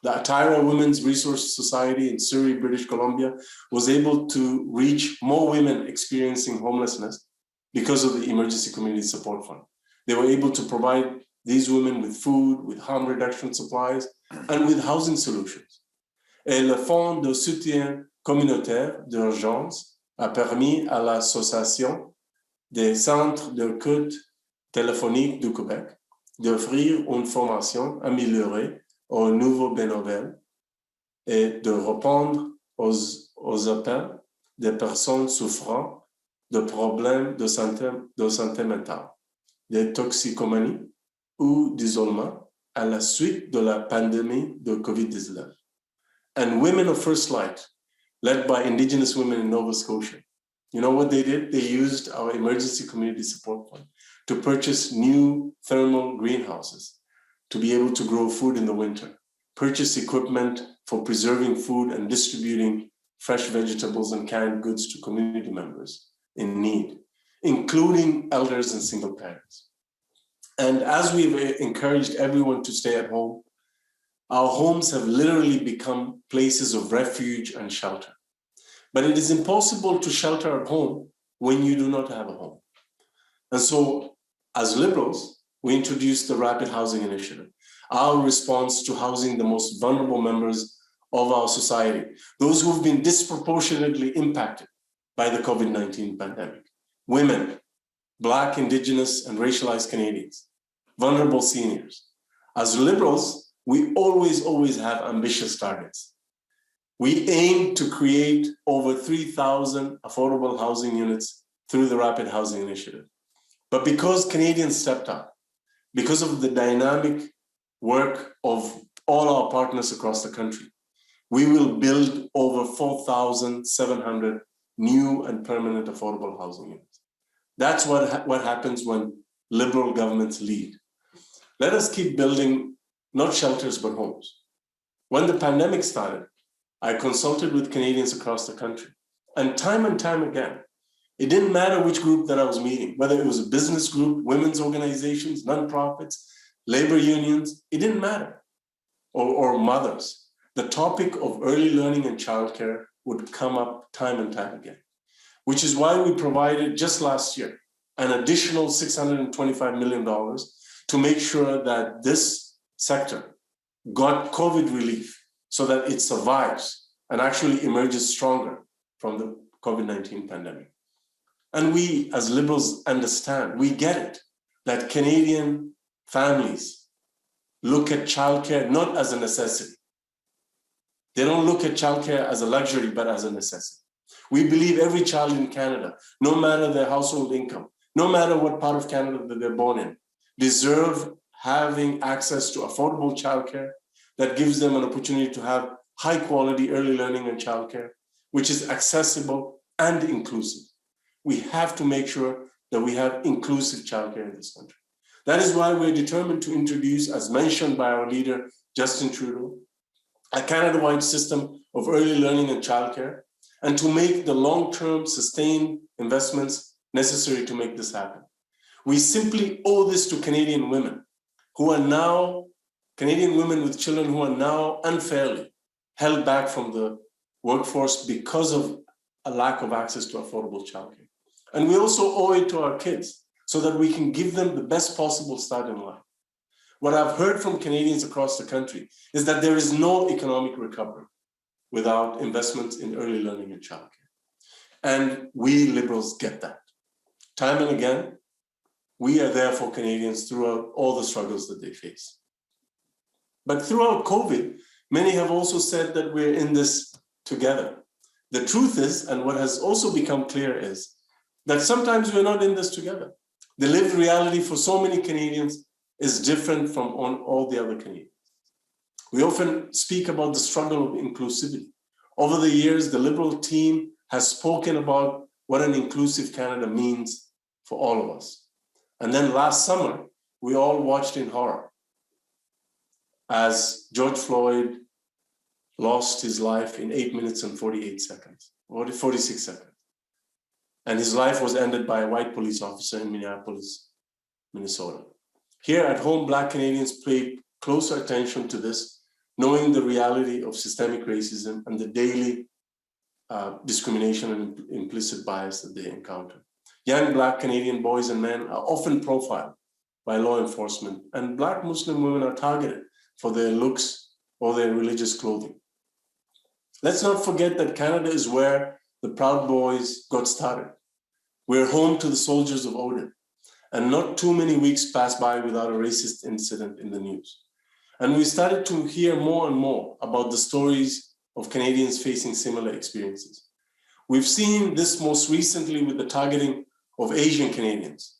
The Atira Women's Resource Society in Surrey, British Columbia, was able to reach more women experiencing homelessness because of the Emergency Community Support Fund. They were able to provide these women with food, with harm reduction supplies, and with housing solutions. Et le Fonds de soutien communautaire d'urgence a permis à l'Association des centres d'écoute téléphonique du Québec d'offrir une formation améliorée aux nouveaux bénévoles et de répondre aux appels des personnes souffrant de problèmes de santé mentale, de toxicomanie ou d'isolement à la suite de la pandémie de COVID-19. And Women of First Light, led by Indigenous women in Nova Scotia, you know what they did? They used our Emergency Community Support Fund to purchase new thermal greenhouses to be able to grow food in the winter, purchase equipment for preserving food and distributing fresh vegetables and canned goods to community members in need, including elders and single parents. And as we've encouraged everyone to stay at home, our homes have literally become places of refuge and shelter. But it is impossible to shelter at home when you do not have a home. And so, as Liberals, we introduced the Rapid Housing Initiative, our response to housing the most vulnerable members of our society, those who have been disproportionately impacted by the COVID-19 pandemic. Women, Black, Indigenous, and racialized Canadians, vulnerable seniors. As Liberals, we always have ambitious targets. We aim to create over 3,000 affordable housing units through the Rapid Housing Initiative. But because Canadians stepped up, because of the dynamic work of all our partners across the country, we will build over 4,700 new and permanent affordable housing units. That's what happens when Liberal governments lead. Let us keep building not shelters, but homes. When the pandemic started, I consulted with Canadians across the country, and time again, it didn't matter which group that I was meeting, whether it was a business group, women's organizations, nonprofits, labor unions, it didn't matter, or mothers. The topic of early learning and childcare would come up time and time again, which is why we provided just last year an additional $625 million to make sure that this sector got COVID relief so that it survives and actually emerges stronger from the COVID-19 pandemic. And we, as Liberals, understand, we get it, that Canadian families look at childcare not as a necessity. They don't look at childcare as a luxury, but as a necessity. We believe every child in Canada, no matter their household income, no matter what part of Canada that they're born in, deserve having access to affordable childcare that gives them an opportunity to have high quality early learning and childcare, which is accessible and inclusive. We have to make sure that we have inclusive childcare in this country. That is why we're determined to introduce, as mentioned by our leader, Justin Trudeau, a Canada-wide system of early learning and childcare, and to make the long-term sustained investments necessary to make this happen. We simply owe this to Canadian women who are now, Canadian women with children who are now unfairly held back from the workforce because of a lack of access to affordable childcare. And we also owe it to our kids so that we can give them the best possible start in life. What I've heard from Canadians across the country is that there is no economic recovery without investments in early learning and childcare. And we Liberals get that. Time and again, we are there for Canadians throughout all the struggles that they face. But throughout COVID, many have also said that we're in this together. The truth is, and what has also become clear is, that sometimes we're not in this together. The lived reality for so many Canadians is different from all the other Canadians. We often speak about the struggle of inclusivity. Over the years, the Liberal team has spoken about what an inclusive Canada means for all of us. And then last summer, we all watched in horror as George Floyd lost his life in 8 minutes and 46 seconds. And his life was ended by a white police officer in Minneapolis, Minnesota. Here at home, Black Canadians paid closer attention to this, knowing the reality of systemic racism and the daily discrimination and implicit bias that they encounter. Young Black Canadian boys and men are often profiled by law enforcement, and Black Muslim women are targeted for their looks or their religious clothing. Let's not forget that Canada is where the Proud Boys got started. We're home to the soldiers of Odin, and not too many weeks passed by without a racist incident in the news. And we started to hear more and more about the stories of Canadians facing similar experiences. We've seen this most recently with the targeting of Asian Canadians.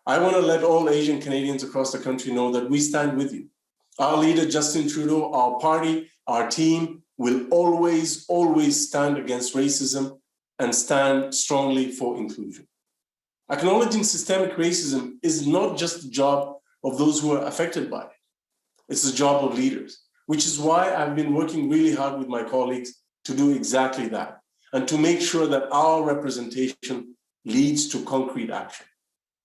I want to let all Asian Canadians across the country know that we stand with you. Our leader, Justin Trudeau, our party, our team will always stand against racism and stand strongly for inclusion. Acknowledging systemic racism is not just the job of those who are affected by it. It's the job of leaders. which is why I've been working really hard with my colleagues to do exactly that and to make sure that our representation leads to concrete action.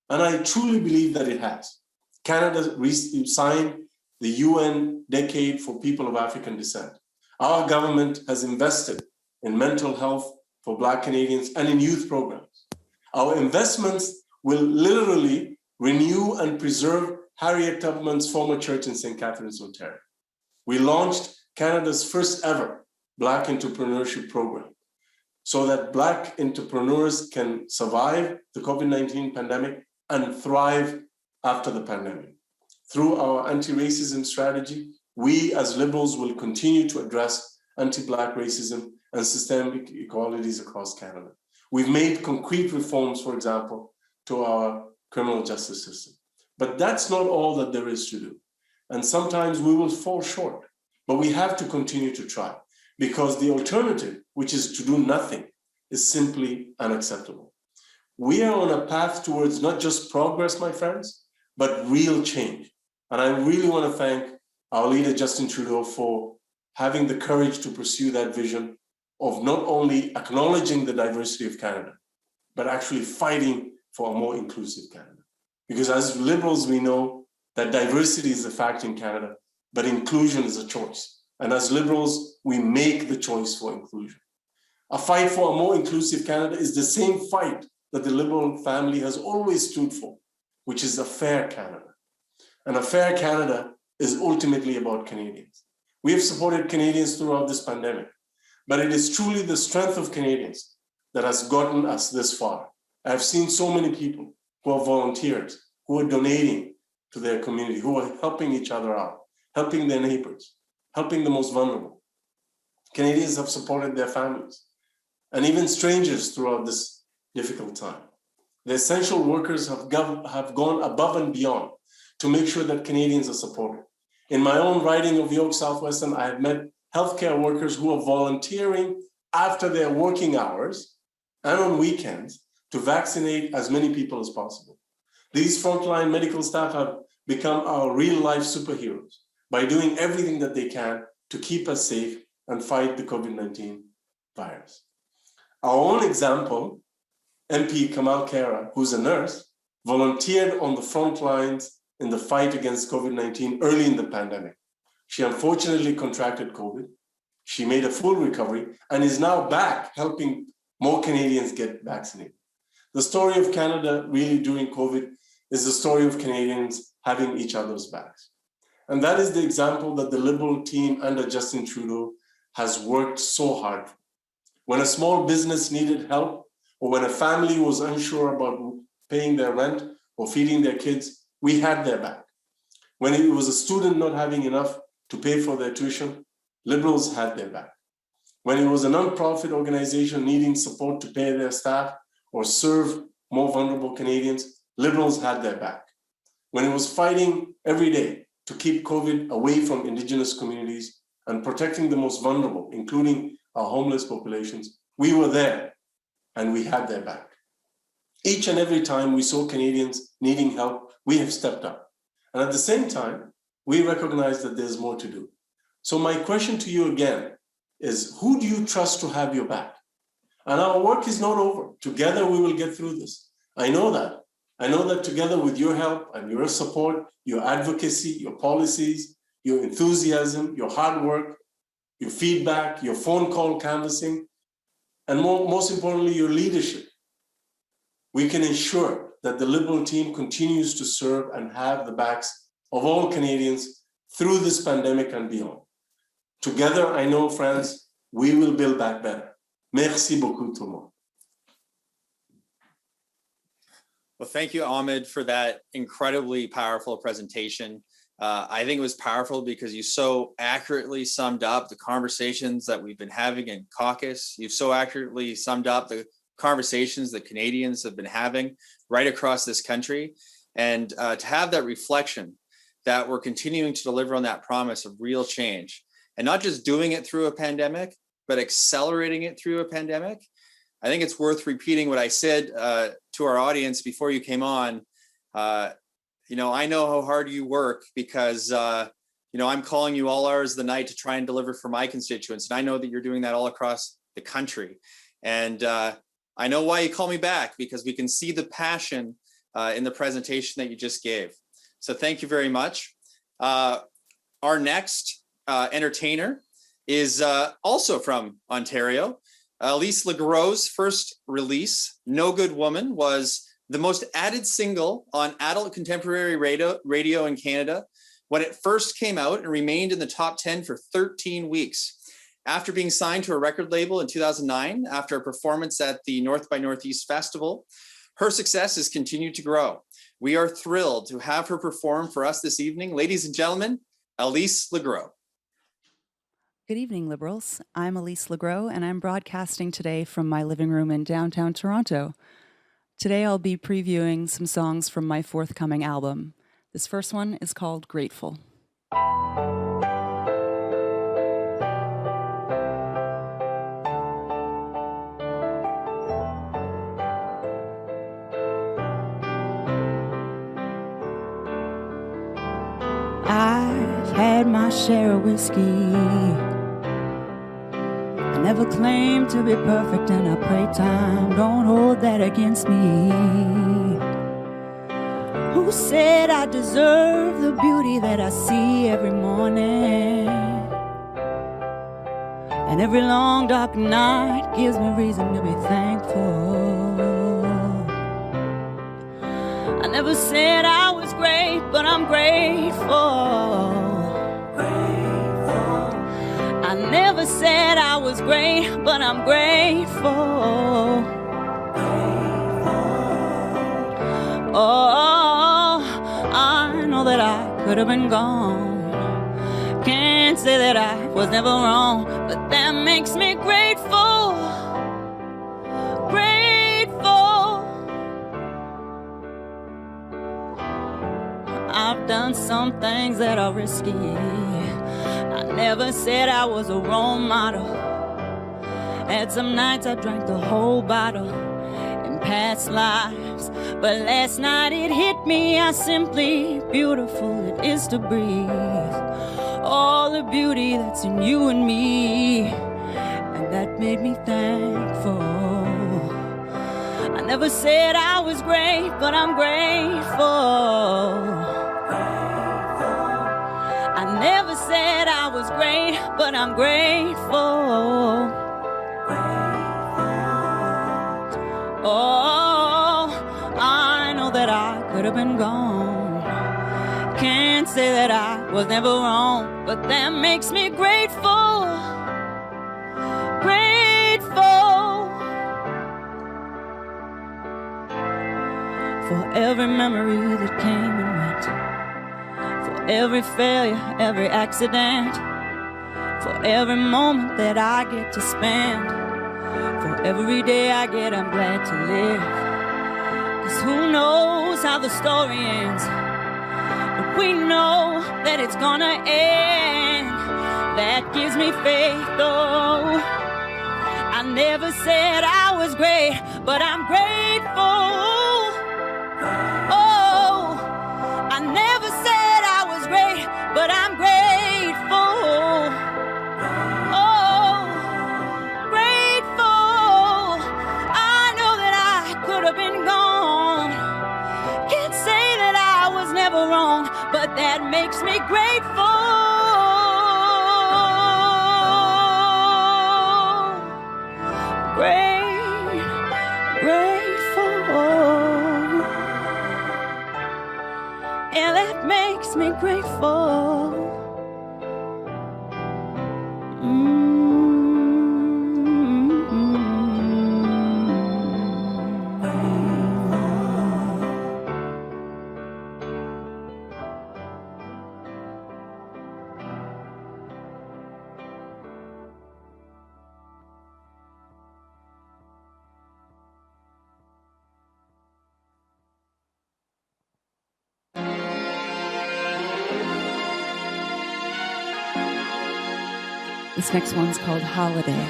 And I truly believe that it has. Canada recently signed the UN Decade for People of African Descent. Our government has invested in mental health for Black Canadians and in youth programs. Our investments will literally renew and preserve Harriet Tubman's former church in St. Catharines, Ontario. We launched Canada's first ever Black entrepreneurship program so that Black entrepreneurs can survive the COVID-19 pandemic and thrive after the pandemic. Through our anti-racism strategy, we as Liberals will continue to address anti-Black racism and systemic inequalities across Canada. We've made concrete reforms, for example, to our criminal justice system. But that's not all that there is to do. And sometimes we will fall short, but we have to continue to try because the alternative, which is to do nothing, is simply unacceptable. We are on a path towards not just progress, my friends, but real change. And I really want to thank our leader, Justin Trudeau, for having the courage to pursue that vision of not only acknowledging the diversity of Canada, but actually fighting for a more inclusive Canada. Because as Liberals, we know that diversity is a fact in Canada, but inclusion is a choice. And as Liberals, we make the choice for inclusion. A fight for a more inclusive Canada is the same fight that the Liberal family has always stood for, which is a fair Canada. And a fair Canada is ultimately about Canadians. We have supported Canadians throughout this pandemic, but it is truly the strength of Canadians that has gotten us this far. I've seen so many people who are volunteers, who are donating to their community, who are helping each other out, helping their neighbors, helping the most vulnerable. Canadians have supported their families and even strangers throughout this difficult time. The essential workers have gone above and beyond to make sure that Canadians are supported. In my own riding of York Southwestern, I have met healthcare workers who are volunteering after their working hours and on weekends to vaccinate as many people as possible. These frontline medical staff have become our real-life superheroes by doing everything that they can to keep us safe and fight the COVID-19 virus. Our own example, MP Kamal Khera, who's a nurse, volunteered on the front lines in the fight against COVID-19 early in the pandemic. She unfortunately contracted COVID. She made a full recovery and is now back helping more Canadians get vaccinated. The story of Canada really during COVID is the story of Canadians having each other's backs. And that is the example that the Liberal team under Justin Trudeau has worked so hard for. When a small business needed help, or when a family was unsure about paying their rent or feeding their kids, we had their back. When it was a student not having enough to pay for their tuition, Liberals had their back. When it was a nonprofit organization needing support to pay their staff or serve more vulnerable Canadians, Liberals had their back. When it was fighting every day to keep COVID away from Indigenous communities and protecting the most vulnerable, including our homeless populations, we were there and we had their back. Each and every time we saw Canadians needing help, we have stepped up. And at the same time, we recognize that there's more to do. So my question to you again is, who do you trust to have your back? And our work is not over. Together we will get through this. I know that. I know that together with your help and your support, your advocacy, your policies, your enthusiasm, your hard work, your feedback, your phone call canvassing, and most importantly, your leadership, we can ensure that the Liberal team continues to serve and have the backs of all Canadians through this pandemic and beyond. Together, I know, friends, we will build back better. Merci beaucoup, tout le monde. Well, thank you, Ahmed, for that incredibly powerful presentation. I think it was powerful because you so accurately summed up the conversations that we've been having in caucus. You've so accurately summed up the conversations that Canadians have been having right across this country. And to have that reflection that we're continuing to deliver on that promise of real change and not just doing it through a pandemic, but accelerating it through a pandemic. I think it's worth repeating what I said to our audience before you came on. You know, I know how hard you work because I'm calling you all hours of the night to try and deliver for my constituents. And I know that you're doing that all across the country. And I know why you call me back, because we can see the passion in the presentation that you just gave. So thank you very much. Our next entertainer is also from Ontario. Elise Legaro's first release, No Good Woman, was the most added single on adult contemporary radio in Canada when it first came out and remained in the top 10 for 13 weeks. After being signed to a record label in 2009, after a performance at the North by Northeast Festival, her success has continued to grow. We are thrilled to have her perform for us this evening. Ladies and gentlemen, Elise Legaro. Good evening, Liberals. I'm Elise Legaro, and I'm broadcasting today from my living room in downtown Toronto. Today I'll be previewing some songs from my forthcoming album. This first one is called Grateful. I've had my share of whiskey. I never claimed to be perfect and I pray time don't hold that against me. Who said I deserve the beauty that I see every morning? And every long dark night gives me reason to be thankful. I never said I was great, but I'm grateful. I never said I was great, but I'm grateful. Oh, I know that I could have been gone. Can't say that I was never wrong, but that makes me grateful. Grateful. I've done some things that are risky. I never said I was a role model. Had some nights I drank the whole bottle in past lives, but last night it hit me how simply beautiful it is to breathe. All the beauty that's in you and me, and that made me thankful. I never said I was great, but I'm grateful. I never said I was great, but I'm grateful. Oh, I know that I could have been gone. Can't say that I was never wrong, but that makes me grateful. Grateful for every memory that came and went, for every failure, every accident, for every moment that I get to spend. For every day I get, I'm glad to live. 'Cause who knows how the story ends, but we know that it's gonna end. That gives me faith, though. I never said I was great, but I'm grateful. Oh, I never said I was great, but I'm grateful. Oh, grateful. I know that I could have been gone. Can't say that I was never wrong, but that makes me grateful. Grateful. And that makes me grateful. This next one's called Holiday.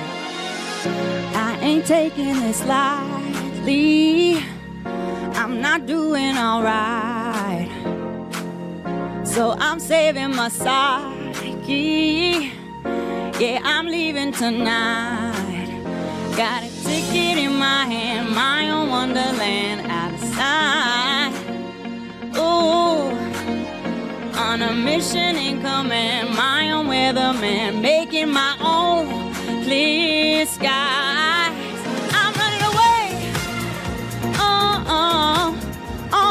I ain't taking this lightly. I'm not doing all right. So I'm saving my psyche. Yeah, I'm leaving tonight. Got a ticket in my hand, my own wonderland out of sight. Ooh, on a mission in command, my own weatherman, making my own clear skies. I'm running away, on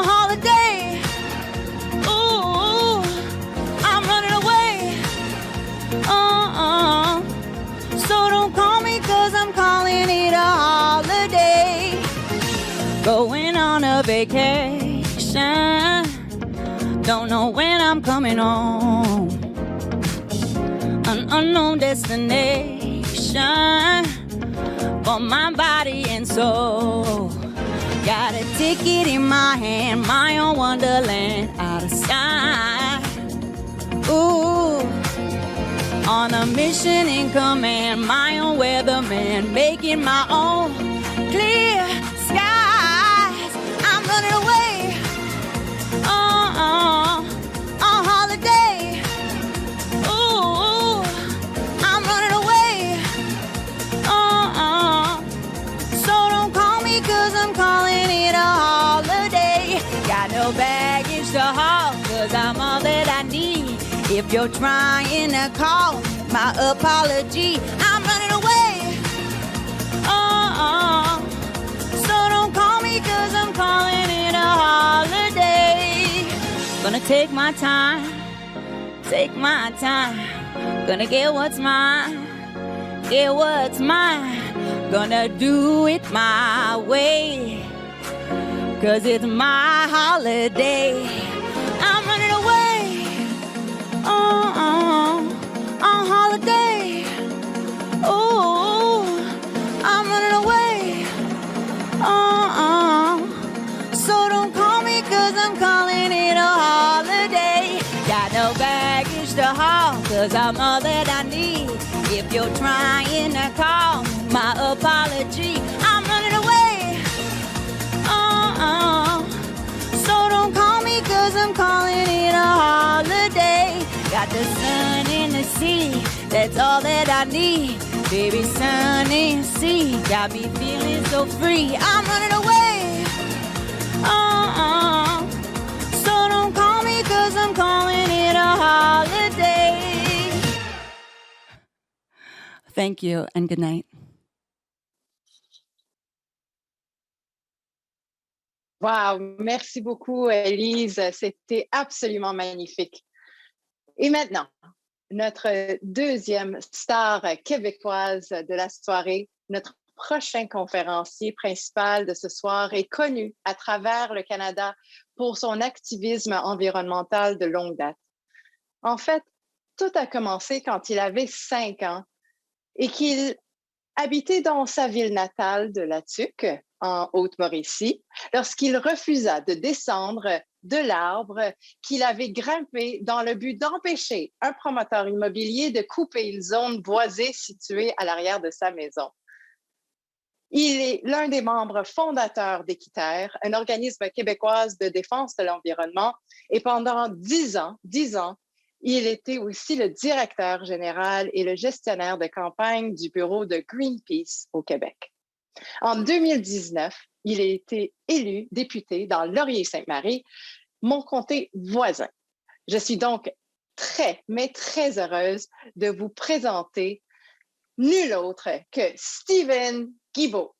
holiday. Ooh, I'm running away, so don't call me 'cause I'm calling it a holiday. Going on a vacation, don't know when I'm coming home. An unknown destination for my body and soul. Got a ticket in my hand, my own wonderland out of sight. Ooh, on a mission in command, my own weatherman, making my own clear skies. I'm running away, on holiday. Ooh, I'm running away, so don't call me 'cause I'm calling it a holiday. Got no baggage to haul 'cause I'm all that I need. If you're trying to call, my apology. I'm running away, so don't call me 'cause I'm calling it a holiday. Gonna take my time, gonna get what's mine, gonna do it my way, 'cause it's my holiday. I'm running away, on holiday. Ooh, I'm running away, so don't call me 'cause I'm calling it a holiday. Got no baggage to haul 'cause I'm all that I need. If you're trying to call, my apology. I'm running away, so don't call me 'cause I'm calling it a holiday. Got the sun in the sea, that's all that I need. Baby, sun and sea, got me feeling so free. I'm running away, so don't call me 'cause I'm calling it a holiday. Thank you and good night. Wow, merci beaucoup, Elise. C'était absolument magnifique. Et maintenant, notre deuxième star québécoise de la soirée, notre prochain conférencier principal de ce soir est connu à travers le Canada pour son activisme environnemental de longue date. En fait, tout a commencé quand il avait 5 ans et qu'il habitait dans sa ville natale de La Tuque, en Haute-Mauricie, lorsqu'il refusa de descendre de l'arbre qu'il avait grimpé dans le but d'empêcher un promoteur immobilier de couper une zone boisée située à l'arrière de sa maison. Il est l'un des membres fondateurs d'Équiterre, un organisme québécois de défense de l'environnement, et pendant 10 ans, il était aussi le directeur général et le gestionnaire de campagne du bureau de Greenpeace au Québec. En 2019, il a été élu député dans Laurier-Sainte-Marie, mon comté voisin. Je suis donc très heureuse de vous présenter nul autre que Stephen Guilbeault.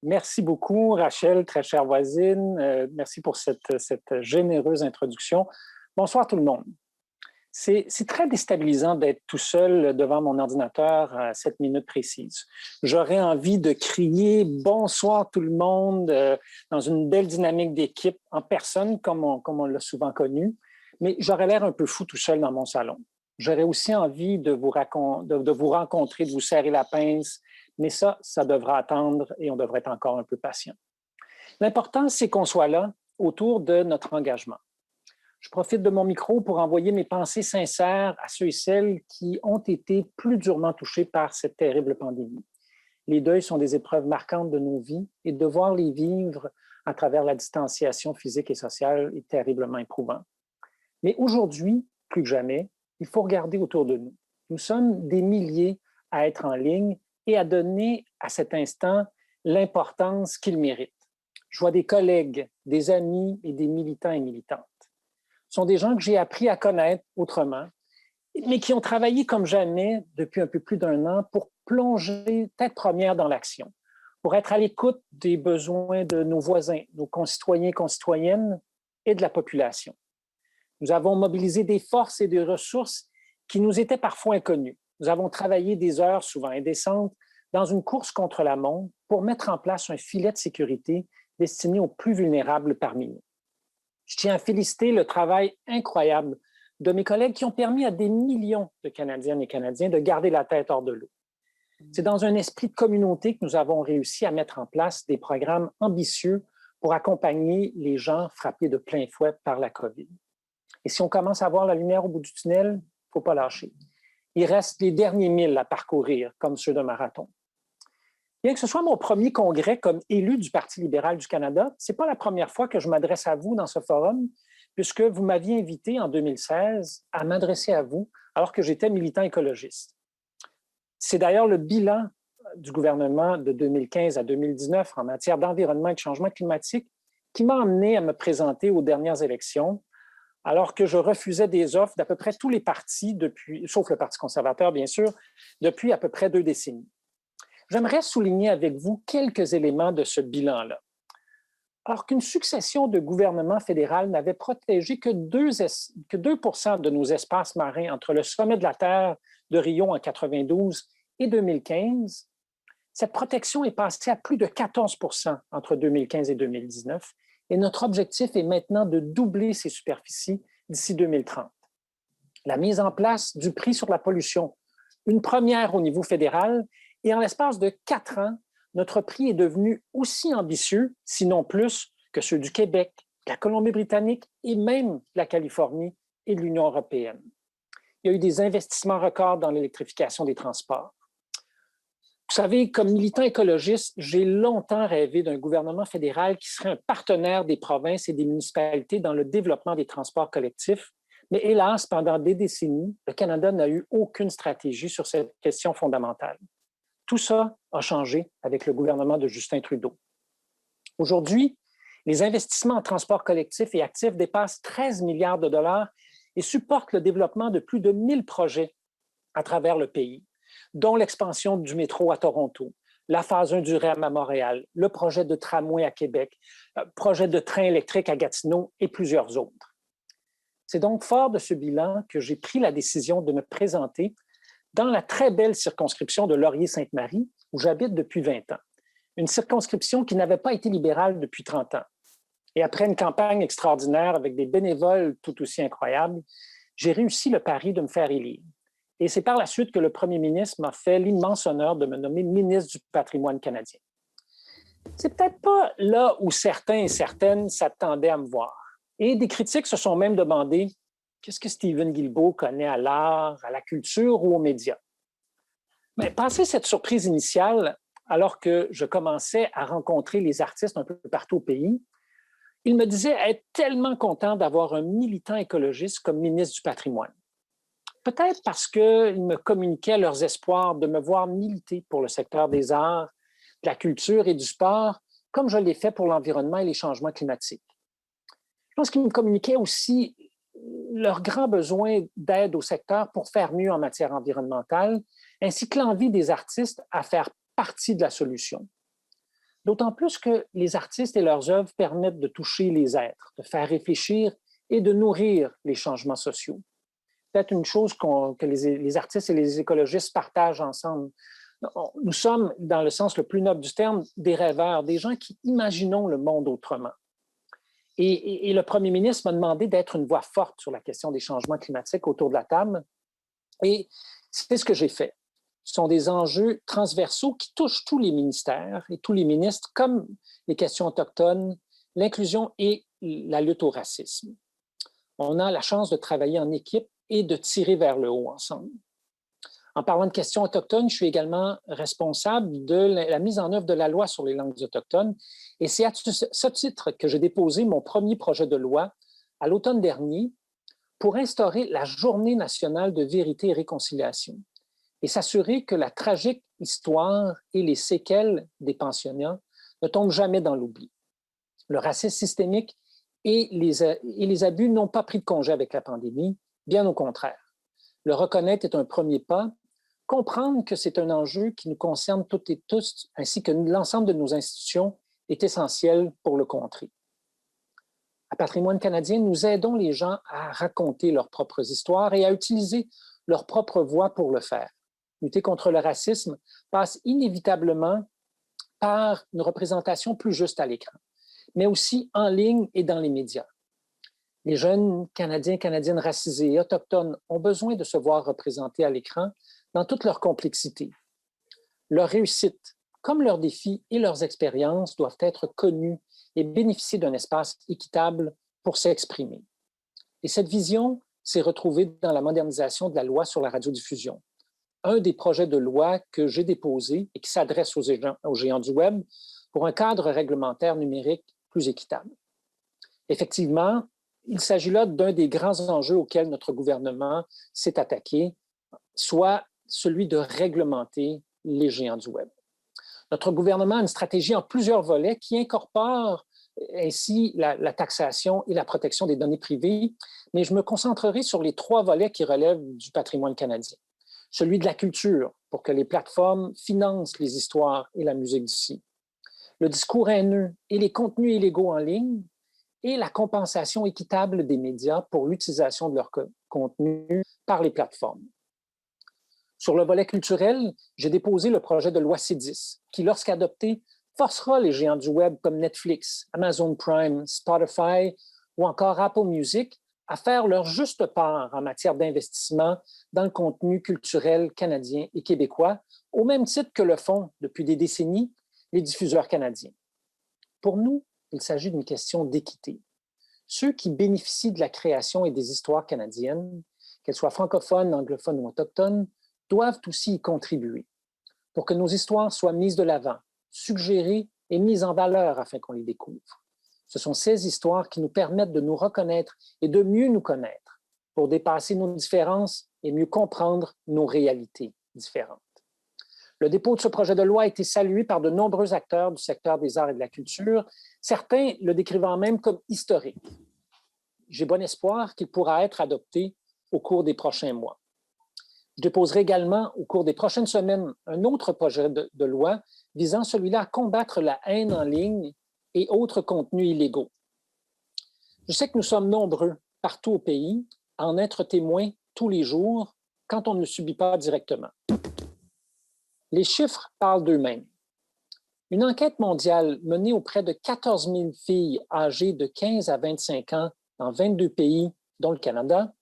Merci beaucoup, Rachel, très chère voisine. Merci pour cette généreuse introduction. Bonsoir tout le monde. C'est très déstabilisant d'être tout seul devant mon ordinateur à cette minute précise. J'aurais envie de crier « Bonsoir tout le monde » dans une belle dynamique d'équipe en personne, comme on l'a souvent connu, mais j'aurais l'air un peu fou tout seul dans mon salon. J'aurais aussi envie de vous rencontrer, de vous serrer la pince, mais ça devra attendre et on devrait être encore un peu patient. L'important, c'est qu'on soit là autour de notre engagement. Je profite de mon micro pour envoyer mes pensées sincères à ceux et celles qui ont été plus durement touchés par cette terrible pandémie. Les deuils sont des épreuves marquantes de nos vies et devoir les vivre à travers la distanciation physique et sociale est terriblement éprouvant. Mais aujourd'hui, plus que jamais, il faut regarder autour de nous. Nous sommes des milliers à être en ligne et à donner à cet instant l'importance qu'il mérite. Je vois des collègues, des amis et des militants et militantes. Ce sont des gens que j'ai appris à connaître autrement, mais qui ont travaillé comme jamais depuis un peu plus d'un an pour plonger tête première dans l'action, pour être à l'écoute des besoins de nos voisins, nos concitoyens et concitoyennes et de la population. Nous avons mobilisé des forces et des ressources qui nous étaient parfois inconnues. Nous avons travaillé des heures souvent indécentes dans une course contre la montre pour mettre en place un filet de sécurité destiné aux plus vulnérables parmi nous. Je tiens à féliciter le travail incroyable de mes collègues qui ont permis à des millions de Canadiennes et Canadiens de garder la tête hors de l'eau. C'est dans un esprit de communauté que nous avons réussi à mettre en place des programmes ambitieux pour accompagner les gens frappés de plein fouet par la COVID. Et si on commence à voir la lumière au bout du tunnel, il ne faut pas lâcher. Il reste les derniers milles à parcourir, comme ceux d'un marathon. Bien que ce soit mon premier congrès comme élu du Parti libéral du Canada, ce n'est pas la première fois que je m'adresse à vous dans ce forum, puisque vous m'aviez invité en 2016 à m'adresser à vous alors que j'étais militant écologiste. C'est d'ailleurs le bilan du gouvernement de 2015 à 2019 en matière d'environnement et de changement climatique qui m'a amené à me présenter aux dernières élections, alors que je refusais des offres d'à peu près tous les partis, sauf le Parti conservateur, bien sûr, depuis à peu près 2 décennies. J'aimerais souligner avec vous quelques éléments de ce bilan-là. Alors qu'une succession de gouvernements fédéraux n'avait protégé que 2 % de nos espaces marins entre le sommet de la Terre de Rio en 92 et 2015, cette protection est passée à plus de 14 % entre 2015 et 2019, et notre objectif est maintenant de doubler ces superficies d'ici 2030. La mise en place du prix sur la pollution, une première au niveau fédéral, et en l'espace de 4 ans, notre prix est devenu aussi ambitieux, sinon plus, que ceux du Québec, de la Colombie-Britannique et même de la Californie et de l'Union européenne. Il y a eu des investissements records dans l'électrification des transports. Vous savez, comme militant écologiste, j'ai longtemps rêvé d'un gouvernement fédéral qui serait un partenaire des provinces et des municipalités dans le développement des transports collectifs. Mais hélas, pendant des décennies, le Canada n'a eu aucune stratégie sur cette question fondamentale. Tout ça a changé avec le gouvernement de Justin Trudeau. Aujourd'hui, les investissements en transport collectif et actifs dépassent 13 milliards de dollars et supportent le développement de plus de 1000 projets à travers le pays, dont l'expansion du métro à Toronto, la phase 1 du REM à Montréal, le projet de tramway à Québec, le projet de train électrique à Gatineau et plusieurs autres. C'est donc fort de ce bilan que j'ai pris la décision de me présenter dans la très belle circonscription de Laurier-Sainte-Marie, où j'habite depuis 20 ans. Une circonscription qui n'avait pas été libérale depuis 30 ans. Et après une campagne extraordinaire avec des bénévoles tout aussi incroyables, j'ai réussi le pari de me faire élire. Et c'est par la suite que le premier ministre m'a fait l'immense honneur de me nommer ministre du patrimoine canadien. C'est peut-être pas là où certains et certaines s'attendaient à me voir. Et des critiques se sont même demandé qu'est-ce que Stephen Guilbeault connaît à l'art, à la culture ou aux médias? Mais passé cette surprise initiale, alors que je commençais à rencontrer les artistes un peu partout au pays, ils me disaient être tellement contents d'avoir un militant écologiste comme ministre du patrimoine. Peut-être parce qu'ils me communiquaient leurs espoirs de me voir militer pour le secteur des arts, de la culture et du sport, comme je l'ai fait pour l'environnement et les changements climatiques. Je pense qu'ils me communiquaient aussi leur grand besoin d'aide au secteur pour faire mieux en matière environnementale, ainsi que l'envie des artistes à faire partie de la solution. D'autant plus que les artistes et leurs œuvres permettent de toucher les êtres, de faire réfléchir et de nourrir les changements sociaux. Peut-être une chose que les artistes et les écologistes partagent ensemble. Nous sommes, dans le sens le plus noble du terme, des rêveurs, des gens qui imaginons le monde autrement. Et le premier ministre m'a demandé d'être une voix forte sur la question des changements climatiques autour de la table. Et c'est ce que j'ai fait. Ce sont des enjeux transversaux qui touchent tous les ministères et tous les ministres, comme les questions autochtones, l'inclusion et la lutte au racisme. On a la chance de travailler en équipe et de tirer vers le haut ensemble. En parlant de questions autochtones, je suis également responsable de la mise en œuvre de la loi sur les langues autochtones. Et c'est à ce titre que j'ai déposé mon premier projet de loi à l'automne dernier pour instaurer la Journée nationale de vérité et réconciliation et s'assurer que la tragique histoire et les séquelles des pensionnats ne tombent jamais dans l'oubli. Le racisme systémique et les abus n'ont pas pris de congé avec la pandémie, bien au contraire. Le reconnaître est un premier pas. Comprendre que c'est un enjeu qui nous concerne toutes et tous, ainsi que l'ensemble de nos institutions, est essentiel pour le contrer. À Patrimoine canadien, nous aidons les gens à raconter leurs propres histoires et à utiliser leur propre voix pour le faire. Lutter contre le racisme passe inévitablement par une représentation plus juste à l'écran, mais aussi en ligne et dans les médias. Les jeunes Canadiens et Canadiennes racisés et autochtones ont besoin de se voir représentés à l'écran dans toute leur complexité. Leurs réussites, comme leurs défis et leurs expériences, doivent être connus et bénéficier d'un espace équitable pour s'exprimer. Et cette vision s'est retrouvée dans la modernisation de la loi sur la radiodiffusion, un des projets de loi que j'ai déposé et qui s'adresse aux géants du Web pour un cadre réglementaire numérique plus équitable. Effectivement, il s'agit là d'un des grands enjeux auxquels notre gouvernement s'est attaqué, soit celui de réglementer les géants du Web. Notre gouvernement a une stratégie en plusieurs volets qui incorpore ainsi la taxation et la protection des données privées, mais je me concentrerai sur les 3 volets qui relèvent du patrimoine canadien. Celui de la culture, pour que les plateformes financent les histoires et la musique d'ici. Le discours haineux et les contenus illégaux en ligne, et la compensation équitable des médias pour l'utilisation de leur contenu par les plateformes. Sur le volet culturel, j'ai déposé le projet de loi C10, qui, lorsqu'adopté, forcera les géants du Web comme Netflix, Amazon Prime, Spotify ou encore Apple Music à faire leur juste part en matière d'investissement dans le contenu culturel canadien et québécois, au même titre que le font, depuis des décennies, les diffuseurs canadiens. Pour nous, il s'agit d'une question d'équité. Ceux qui bénéficient de la création et des histoires canadiennes, qu'elles soient francophones, anglophones ou autochtones, doivent aussi y contribuer pour que nos histoires soient mises de l'avant, suggérées et mises en valeur afin qu'on les découvre. Ce sont ces histoires qui nous permettent de nous reconnaître et de mieux nous connaître pour dépasser nos différences et mieux comprendre nos réalités différentes. Le dépôt de ce projet de loi a été salué par de nombreux acteurs du secteur des arts et de la culture, certains le décrivant même comme historique. J'ai bon espoir qu'il pourra être adopté au cours des prochains mois. Je déposerai également au cours des prochaines semaines un autre projet de loi visant celui-là à combattre la haine en ligne et autres contenus illégaux. Je sais que nous sommes nombreux partout au pays à en être témoins tous les jours quand on ne le subit pas directement. Les chiffres parlent d'eux-mêmes. Une enquête mondiale menée auprès de 14 000 filles âgées de 15 à 25 ans dans 22 pays, dont le Canada,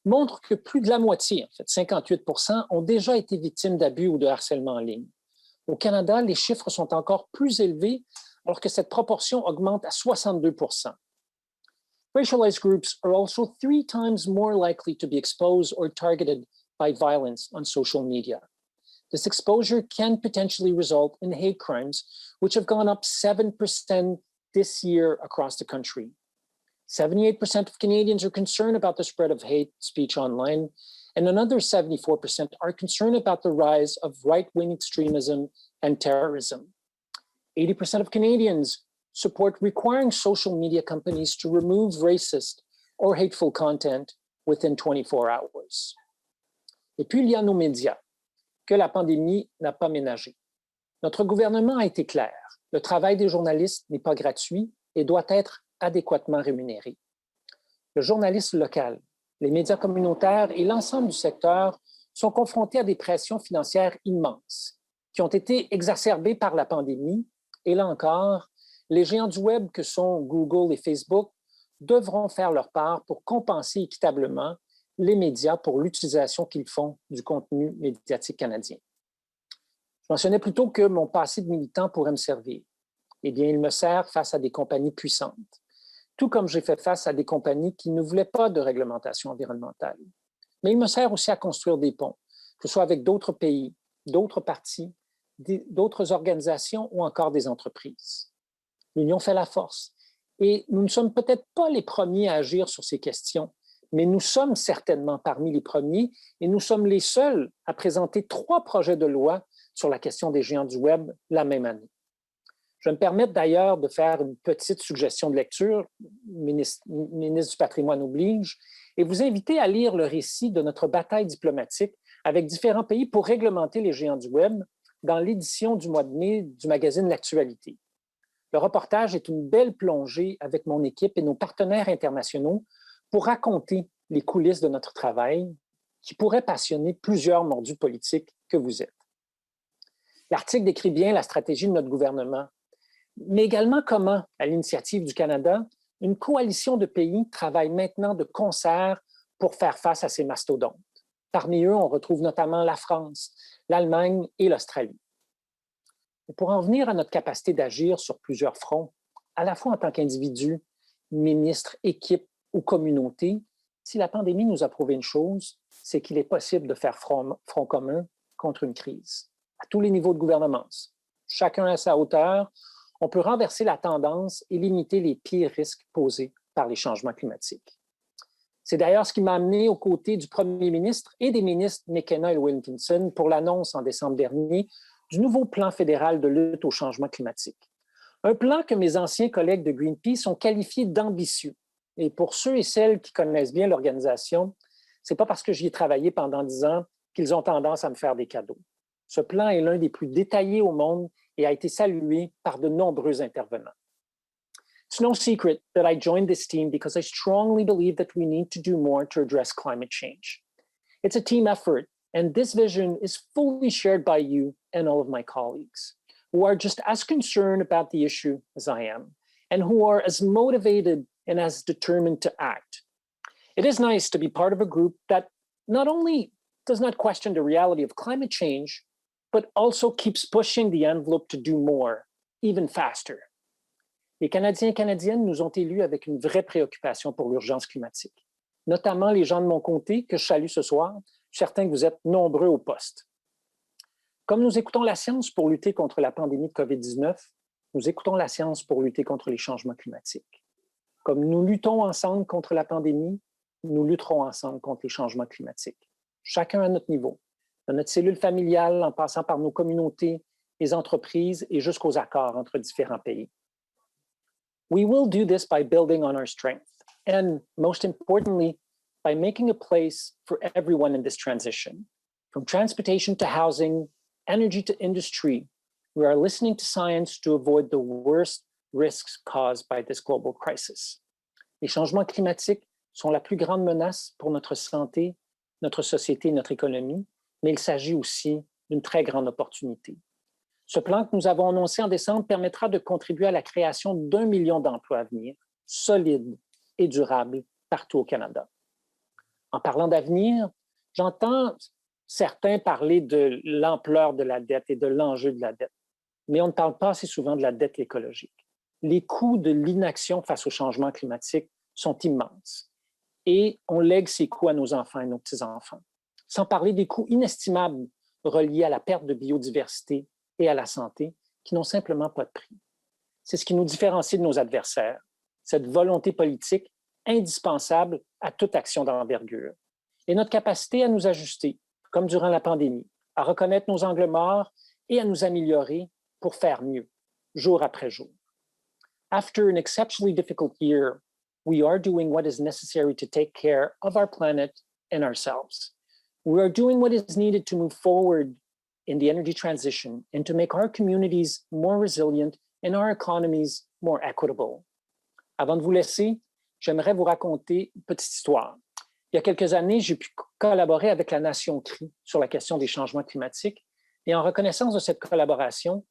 montre que plus de la moitié, en fait 58%, ont déjà été victimes d'abus ou de harcèlement en ligne. Au Canada, les chiffres sont encore plus élevés, alors que cette proportion augmente à 62%. Racialized groups are also 3 times more likely to be exposed or targeted by violence on social media. This exposure can potentially result in hate crimes, which have gone up 7% this year across the country. 78% of Canadians are concerned about the spread of hate speech online, and another 74% are concerned about the rise of right-wing extremism and terrorism. 80% of Canadians support requiring social media companies to remove racist or hateful content within 24 hours. Et puis, il y a nos médias, que la pandémie n'a pas ménagé. Notre gouvernement a été clair. Le travail des journalistes n'est pas gratuit et doit être adéquatement rémunéré. Le journalisme local, les médias communautaires et l'ensemble du secteur sont confrontés à des pressions financières immenses qui ont été exacerbées par la pandémie. Et là encore, les géants du Web que sont Google et Facebook devront faire leur part pour compenser équitablement les médias pour l'utilisation qu'ils font du contenu médiatique canadien. Je mentionnais plutôt que mon passé de militant pourrait me servir. Eh bien, il me sert face à des compagnies puissantes, tout comme j'ai fait face à des compagnies qui ne voulaient pas de réglementation environnementale. Mais il me sert aussi à construire des ponts. que ce soit avec d'autres pays, d'autres partis, d'autres organisations ou encore des entreprises. L'union fait la force. Et nous ne sommes peut-être pas les premiers à agir sur ces questions, mais nous sommes certainement parmi les premiers et nous sommes les seuls à présenter 3 projets de loi sur la question des géants du Web la même année. Je vais me permettre d'ailleurs de faire une petite suggestion de lecture, ministre du Patrimoine oblige, et vous inviter à lire le récit de notre bataille diplomatique avec différents pays pour réglementer les géants du Web dans l'édition du mois de mai du magazine L'Actualité. Le reportage est une belle plongée avec mon équipe et nos partenaires internationaux pour raconter les coulisses de notre travail qui pourrait passionner plusieurs mordus politiques que vous êtes. L'article décrit bien la stratégie de notre gouvernement, mais également comment, à l'initiative du Canada, une coalition de pays travaille maintenant de concert pour faire face à ces mastodontes. Parmi eux, on retrouve notamment la France, l'Allemagne et l'Australie. Et pour en venir à notre capacité d'agir sur plusieurs fronts, à la fois en tant qu'individu, ministre, équipe ou communauté, si la pandémie nous a prouvé une chose, c'est qu'il est possible de faire front commun contre une crise, à tous les niveaux de gouvernance. Chacun à sa hauteur, on peut renverser la tendance et limiter les pires risques posés par les changements climatiques. C'est d'ailleurs ce qui m'a amené aux côtés du premier ministre et des ministres McKenna et Wilkinson pour l'annonce en décembre dernier du nouveau plan fédéral de lutte au changement climatique. Un plan que mes anciens collègues de Greenpeace ont qualifié d'ambitieux. Et pour ceux et celles qui connaissent bien l'organisation, ce n'est pas parce que j'y ai travaillé pendant 10 ans qu'ils ont tendance à me faire des cadeaux. Ce plan est l'un des plus détaillés au monde et a été salué par de nombreux intervenants. It's no secret that I joined this team because I strongly believe that we need to do more to address climate change. It's a team effort, and this vision is fully shared by you and all of my colleagues, who are just as concerned about the issue as I am, and who are as motivated and as determined to act. It is nice to be part of a group that not only does not question the reality of climate change, but also keeps pushing the envelope to do more, even faster. Les Canadiens et Canadiennes nous ont élus avec une vraie préoccupation pour l'urgence climatique, notamment les gens de mon comté que je salue ce soir. Je suis certain que vous êtes nombreux au poste. Comme nous écoutons la science pour lutter contre la pandémie de COVID-19, nous écoutons la science pour lutter contre les changements climatiques. Comme nous luttons ensemble contre la pandémie, nous lutterons ensemble contre les changements climatiques. Chacun à notre niveau, de notre cellule familiale en passant par nos communautés, les entreprises et jusqu'aux accords entre différents pays. We will do this by building on our strength and, most importantly, by making a place for everyone in this transition. From transportation to housing, energy to industry, we are listening to science to avoid the worst risks caused by this global crisis. Les changements climatiques sont la plus grande menace pour notre santé, notre société et notre économie, mais il s'agit aussi d'une très grande opportunité. Ce plan que nous avons annoncé en décembre permettra de contribuer à la création d'1 million d'emplois à venir, solides et durables, partout au Canada. En parlant d'avenir, j'entends certains parler de l'ampleur de la dette et de l'enjeu de la dette, mais on ne parle pas assez souvent de la dette écologique. Les coûts de l'inaction face au changement climatique sont immenses et on lègue ces coûts à nos enfants et nos petits-enfants, sans parler des coûts inestimables reliés à la perte de biodiversité et à la santé, qui n'ont simplement pas de prix. C'est ce qui nous différencie de nos adversaires, cette volonté politique indispensable à toute action d'envergure, et notre capacité à nous ajuster, comme durant la pandémie, à reconnaître nos angles morts et à nous améliorer pour faire mieux, jour après jour. After an exceptionally difficult year, we are doing what is necessary to take care of our planet and ourselves. We are doing what is needed to move forward in the energy transition and to make our communities more resilient and our economies more equitable. Avant de vous laisser, j'aimerais vous raconter une petite histoire. Il y a quelques années, j'ai pu collaborer avec la Nation CRI sur la question des changements climatiques et en reconnaissance de cette collaboration,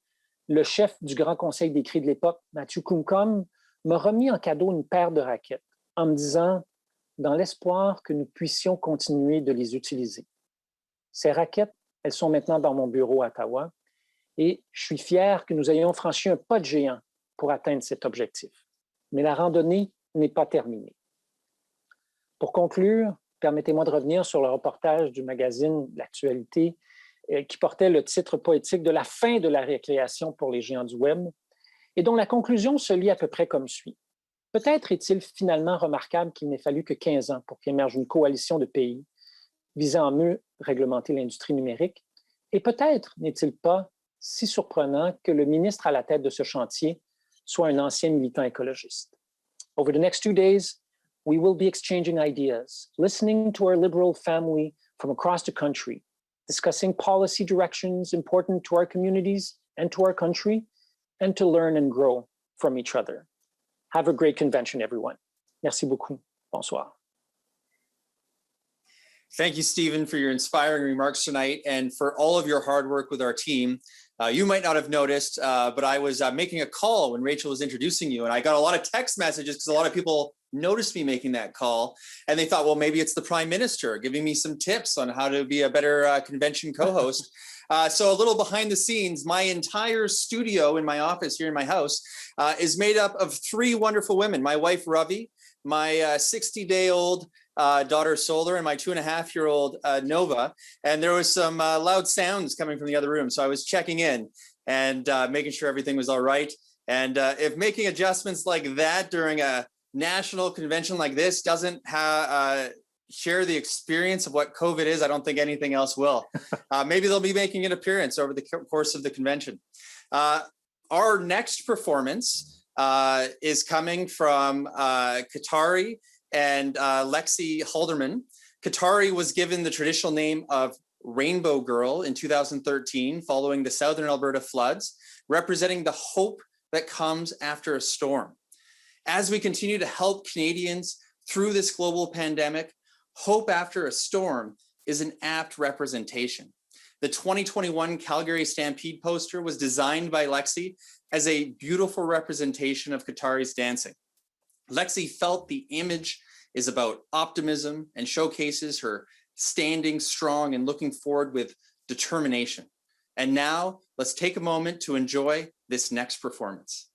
le chef du Grand Conseil des CRI de l'époque, Matthew Kumkom, m'a remis en cadeau une paire de raquettes en me disant « dans l'espoir que nous puissions continuer de les utiliser ». Ces raquettes, elles sont maintenant dans mon bureau à Ottawa et je suis fier que nous ayons franchi un pas de géant pour atteindre cet objectif. Mais la randonnée n'est pas terminée. Pour conclure, permettez-moi de revenir sur le reportage du magazine L'Actualité qui portait le titre poétique de la fin de la récréation pour les géants du web et dont la conclusion se lit à peu près comme suit. Peut-être est-il finalement remarquable qu'il n'ait fallu que 15 ans pour qu'émerge une coalition de pays visant à mieux réglementer l'industrie numérique. Et peut-être n'est-il pas si surprenant que le ministre à la tête de ce chantier soit un ancien militant écologiste. Over the next 2 days, we will be exchanging ideas, listening to our liberal family from across the country, discussing policy directions important to our communities and to our country, and to learn and grow from each other. Have a great convention, everyone. Merci beaucoup. Bonsoir. Thank you, Stephen, for your inspiring remarks tonight and for all of your hard work with our team. You might not have noticed, but I was making a call when Rachel was introducing you, and I got a lot of text messages because a lot of people noticed me making that call, and they thought, well, maybe it's the Prime Minister giving me some tips on how to be a better convention co-host. So a little behind the scenes, my entire studio in my office here in my house is made up of 3 wonderful women. My wife, Ravi, my 60-day-old daughter, Solar, and my 2.5-year-old Nova. And there was some loud sounds coming from the other room. So I was checking in and making sure everything was all right. And if making adjustments like that during a national convention like this doesn't share the experience of what COVID is, I don't think anything else will. Maybe they'll be making an appearance over the course of the convention. Our next performance is coming from Qatari and Lexi Halderman. Qatari was given the traditional name of Rainbow Girl in 2013 following the Southern Alberta floods, representing the hope that comes after a storm. As we continue to help Canadians through this global pandemic, hope after a storm is an apt representation. The 2021 Calgary Stampede poster was designed by Lexi as a beautiful representation of Qatari's dancing. Lexi felt the image is about optimism and showcases her standing strong and looking forward with determination. And now let's take a moment to enjoy this next performance.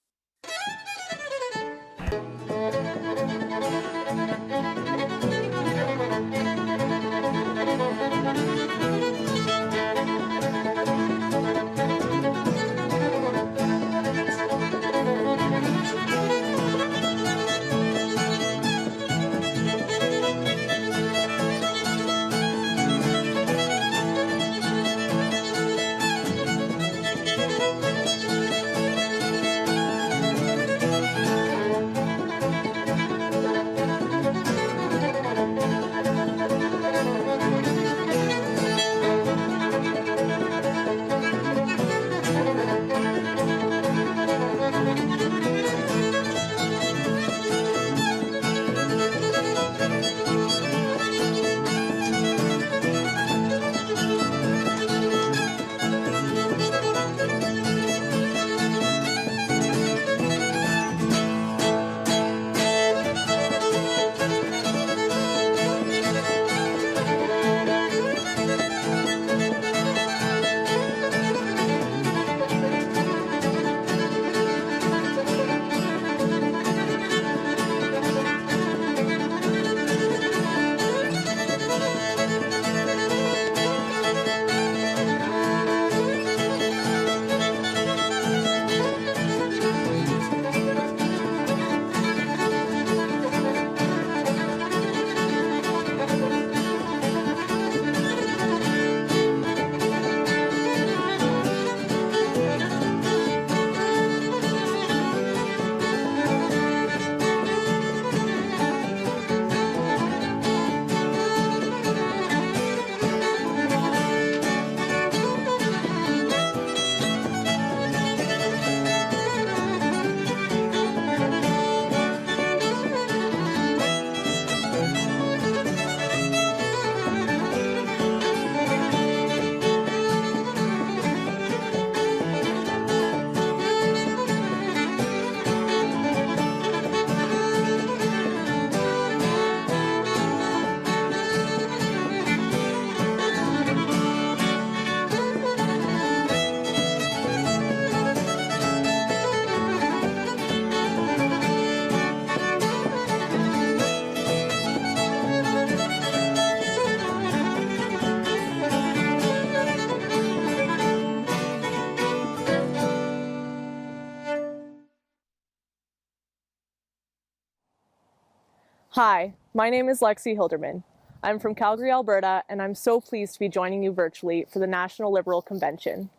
Hi, my name is Lexi Hilderman. I'm from Calgary, Alberta, and I'm so pleased to be joining you virtually for the National Liberal Convention.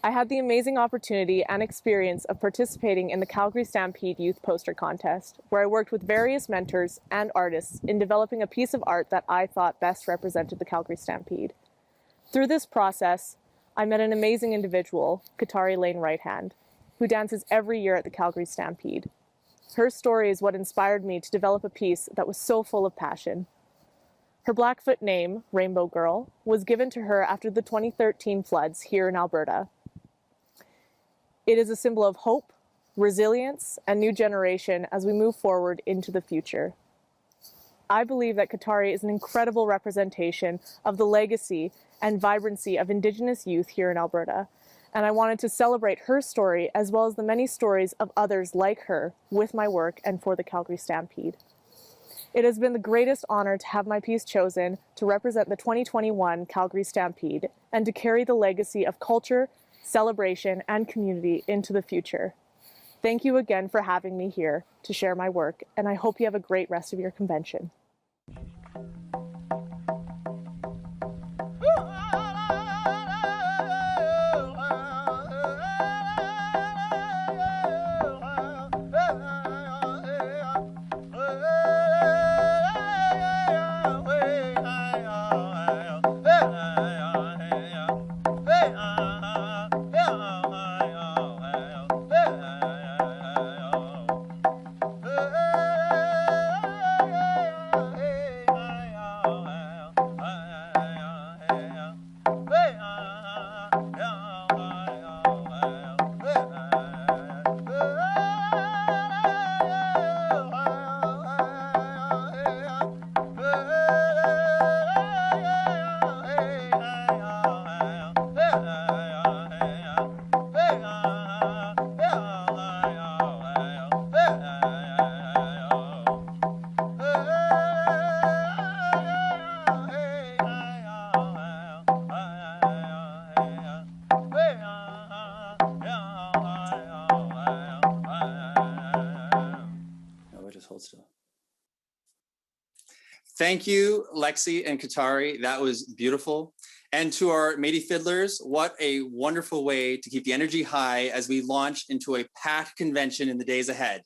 I had the amazing opportunity and experience of participating in the Calgary Stampede Youth Poster Contest, where I worked with various mentors and artists in developing a piece of art that I thought best represented the Calgary Stampede. Through this process, I met an amazing individual, Katari Lane Righthand, who dances every year at the Calgary Stampede. Her story is what inspired me to develop a piece that was so full of passion. Her Blackfoot name, Rainbow Girl, was given to her after the 2013 floods here in Alberta. It is a symbol of hope, resilience, and new generation as we move forward into the future. I believe that Katari is an incredible representation of the legacy and vibrancy of Indigenous youth here in Alberta, and I wanted to celebrate her story as well as the many stories of others like her with my work and for the Calgary Stampede. It has been the greatest honor to have my piece chosen to represent the 2021 Calgary Stampede and to carry the legacy of culture, celebration, and community into the future. Thank you again for having me here to share my work, and I hope you have a great rest of your convention. Thank you, Lexi and Katari. That was beautiful. And to our Métis fiddlers, what a wonderful way to keep the energy high as we launch into a packed convention in the days ahead.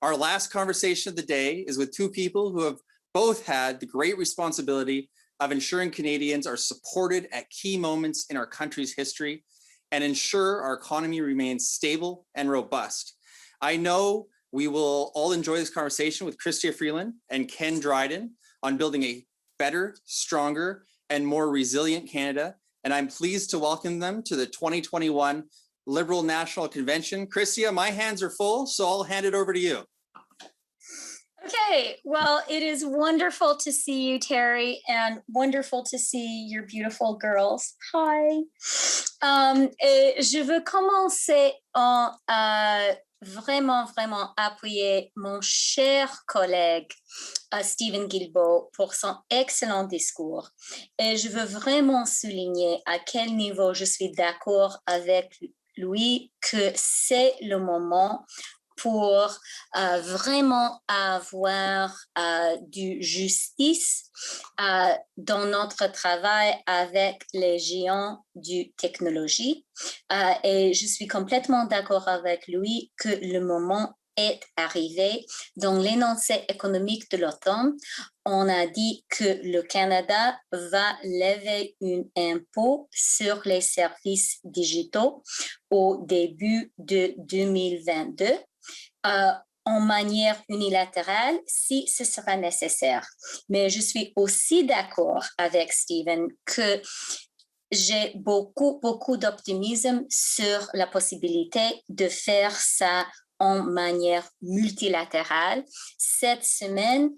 Our last conversation of the day is with two people who have both had the great responsibility of ensuring Canadians are supported at key moments in our country's history and ensure our economy remains stable and robust. I know we will all enjoy this conversation with Chrystia Freeland and Ken Dryden on building a better, stronger, and more resilient Canada. And I'm pleased to welcome them to the 2021 Liberal National Convention. Chrystia, my hands are full, so I'll hand it over to you. Okay, well, it is wonderful to see you, Terry, and wonderful to see your beautiful girls. Hi. Je veux commencer en vraiment appuyer mon cher collègue Stephen Guilbeault pour son excellent discours. Et je veux vraiment souligner à quel niveau je suis d'accord avec lui que c'est le moment pour vraiment avoir du justice dans notre travail avec les géants du technologie. Et je suis complètement d'accord avec lui que le moment est arrivé. Dans l'énoncé économique de l'automne, on a dit que le Canada va lever un impôt sur les services digitaux au début de 2022. En manière unilatérale, si ce sera nécessaire. Mais je suis aussi d'accord avec Stephen que j'ai beaucoup d'optimisme sur la possibilité de faire ça en manière multilatérale. Cette semaine,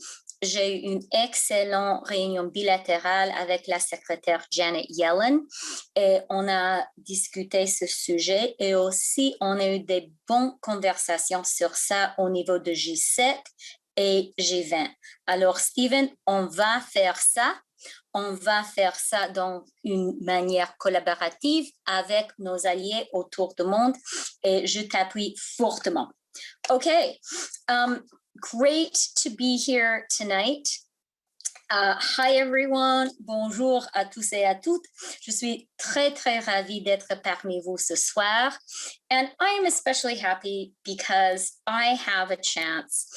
j'ai eu une excellente réunion bilatérale avec la secrétaire Janet Yellen et on a discuté ce sujet et aussi on a eu des bonnes conversations sur ça au niveau de G7 et G20. Alors, Stephen, on va faire ça. On va faire ça dans une manière collaborative avec nos alliés autour du monde et je t'appuie fortement. OK. great to be here tonight. Hi everyone, bonjour à tous et à toutes. Je suis très ravie d'être parmi vous ce soir. And I'm especially happy because I have a chance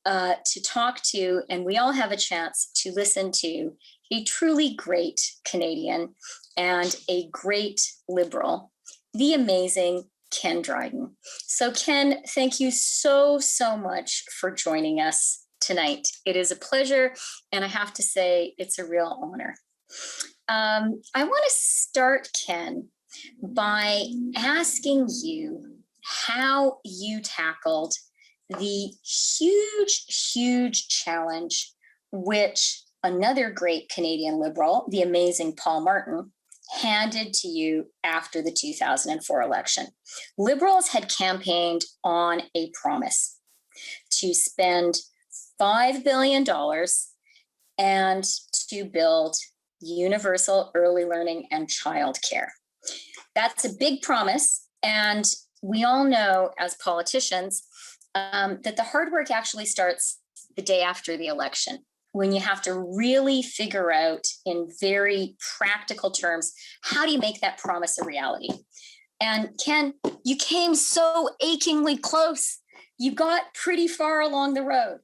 to talk to, and we all have a chance to listen to a truly great Canadian and a great Liberal, the amazing Ken Dryden. So Ken, thank you so much for joining us tonight. It is a pleasure, and I have to say it's a real honor. I want to start, Ken, by asking you how you tackled the huge challenge which another great Canadian Liberal, the amazing Paul Martin, handed to you after the 2004 election. Liberals had campaigned on a promise to spend $5 billion and to build universal early learning and childcare. That's a big promise. And we all know as politicians that the hard work actually starts the day after the election, when you have to really figure out in very practical terms, how do you make that promise a reality? And Ken, you came so achingly close. You got pretty far along the road.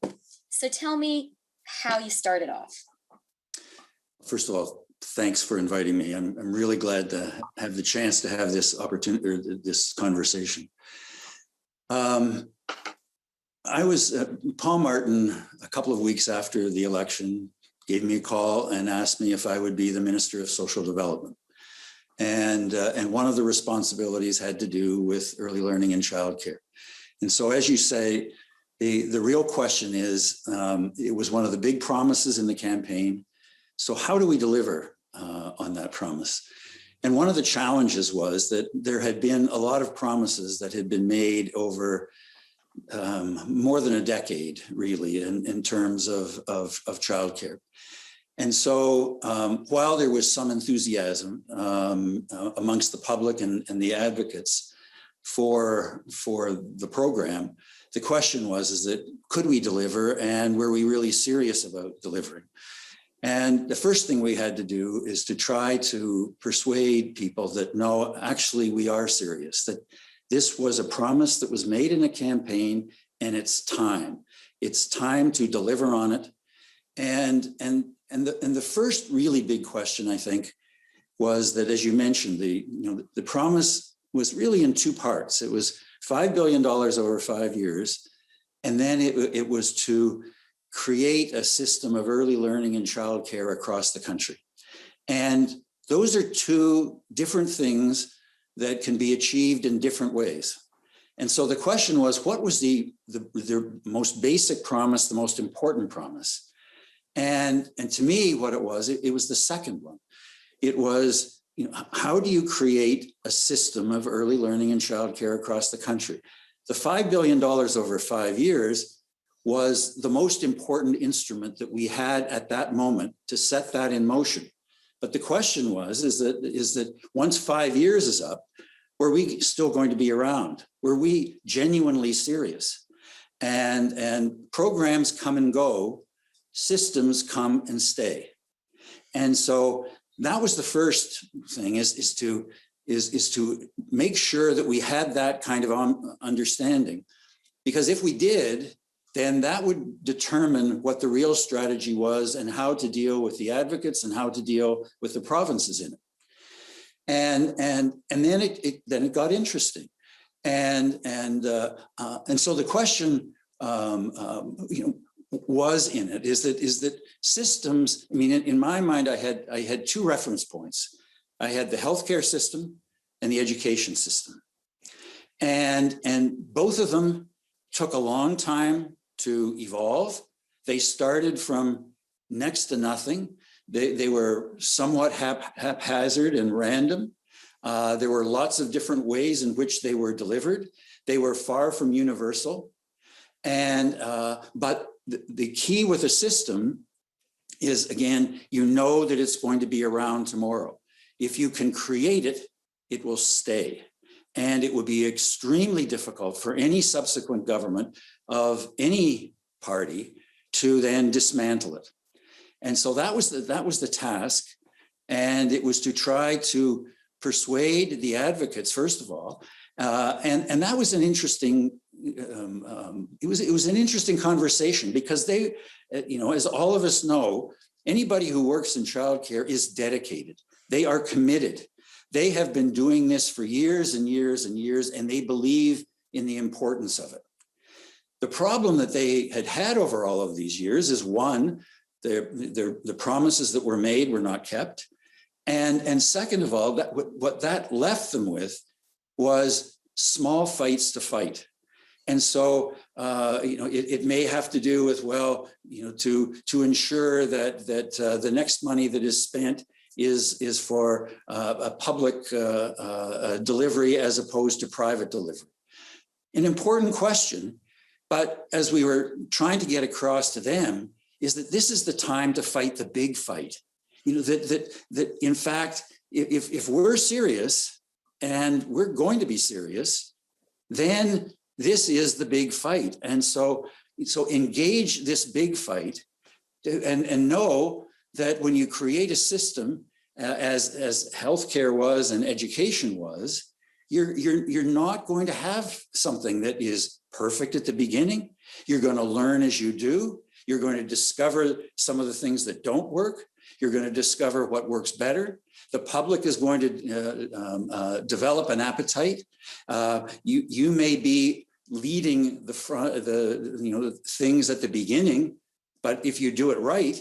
So tell me how you started off. First of all, thanks for inviting me. I'm really glad to have the chance to have this opportunity or this conversation. Paul Martin, a couple of weeks after the election, gave me a call and asked me if I would be the Minister of Social Development. And one of the responsibilities had to do with early learning and childcare. And so, as you say, the real question is, it was one of the big promises in the campaign. So how do we deliver on that promise? And one of the challenges was that there had been a lot of promises that had been made over more than a decade, really, in terms of childcare. And so while there was some enthusiasm amongst the public and the advocates for the program, the question was, could we deliver, and were we really serious about delivering? And the first thing we had to do is to try to persuade people that, no, actually we are serious, that this was a promise that was made in a campaign, and it's time. It's time to deliver on it. And the first really big question, I think, was that, as you mentioned, the promise was really in two parts. It was $5 billion over 5 years, and then it was to create a system of early learning and childcare across the country. And those are two different things that can be achieved in different ways. And so the question was, what was the most basic promise, the most important promise? And to me, what it was the second one. It was, how do you create a system of early learning and childcare across the country? The $5 billion over 5 years was the most important instrument that we had at that moment to set that in motion. But the question is that once 5 years is up, were we still going to be around? Were we genuinely serious? And programs come and go, systems come and stay. And so that was the first thing, is to make sure that we had that kind of understanding. Because if we did, then that would determine what the real strategy was and how to deal with the advocates and how to deal with the provinces in it. And then it got interesting. And so the question was in it is that systems, I mean, in my mind, I had two reference points. I had the healthcare system and the education system. And both of them took a long time to evolve. They started from next to nothing. They were somewhat haphazard and random. There were lots of different ways in which they were delivered. They were far from universal. But the key with a system is, again, that it's going to be around tomorrow. If you can create it, it will stay. And it would be extremely difficult for any subsequent government of any party to then dismantle it. And so that was the task. And it was to try to persuade the advocates, first of all. And that was an interesting, it was an interesting conversation, because they, as all of us know, anybody who works in childcare is dedicated. They are committed. They have been doing this for years and years and years, and they believe in the importance of it. The problem that they had over all of these years is, one, the promises that were made were not kept. And second of all, what that left them with was small fights to fight. And so, it may have to do with, to ensure that the next money that is spent is for a public delivery as opposed to private delivery. An important question, but as we were trying to get across to them, is that this is the time to fight the big fight. That in fact, if we're serious, and we're going to be serious, then this is the big fight. And so engage this big fight, and know that when you create a system, as healthcare was and education was, you're not going to have something that is perfect at the beginning. You're going to learn as you do. You're going to discover some of the things that don't work. You're going to discover what works better. The public is going to develop an appetite. You may be leading the front, the things at the beginning, but if you do it right,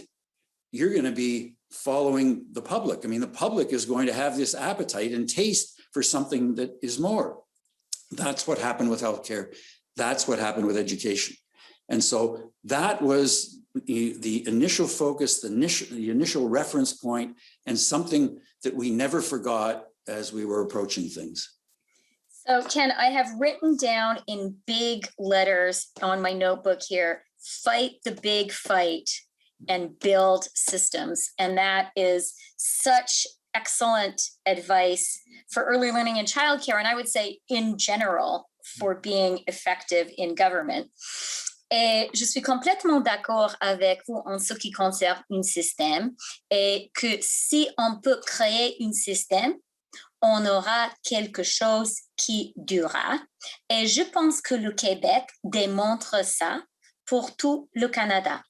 you're going to be following the public. I mean, the public is going to have this appetite and taste for something that is more. That's what happened with healthcare. That's what happened with education. And so that was the initial focus, the initial reference point, and something that we never forgot as we were approaching things. So Ken, I have written down in big letters on my notebook here, fight the big fight and build systems. And that is such excellent advice for early learning and childcare, and I would say in general for being effective in government. Et je suis complètement d'accord avec vous en ce qui concerne un système, et que si on peut créer un système, on aura quelque chose qui durera. Et je pense que le Québec démontre ça pour tout le Canada.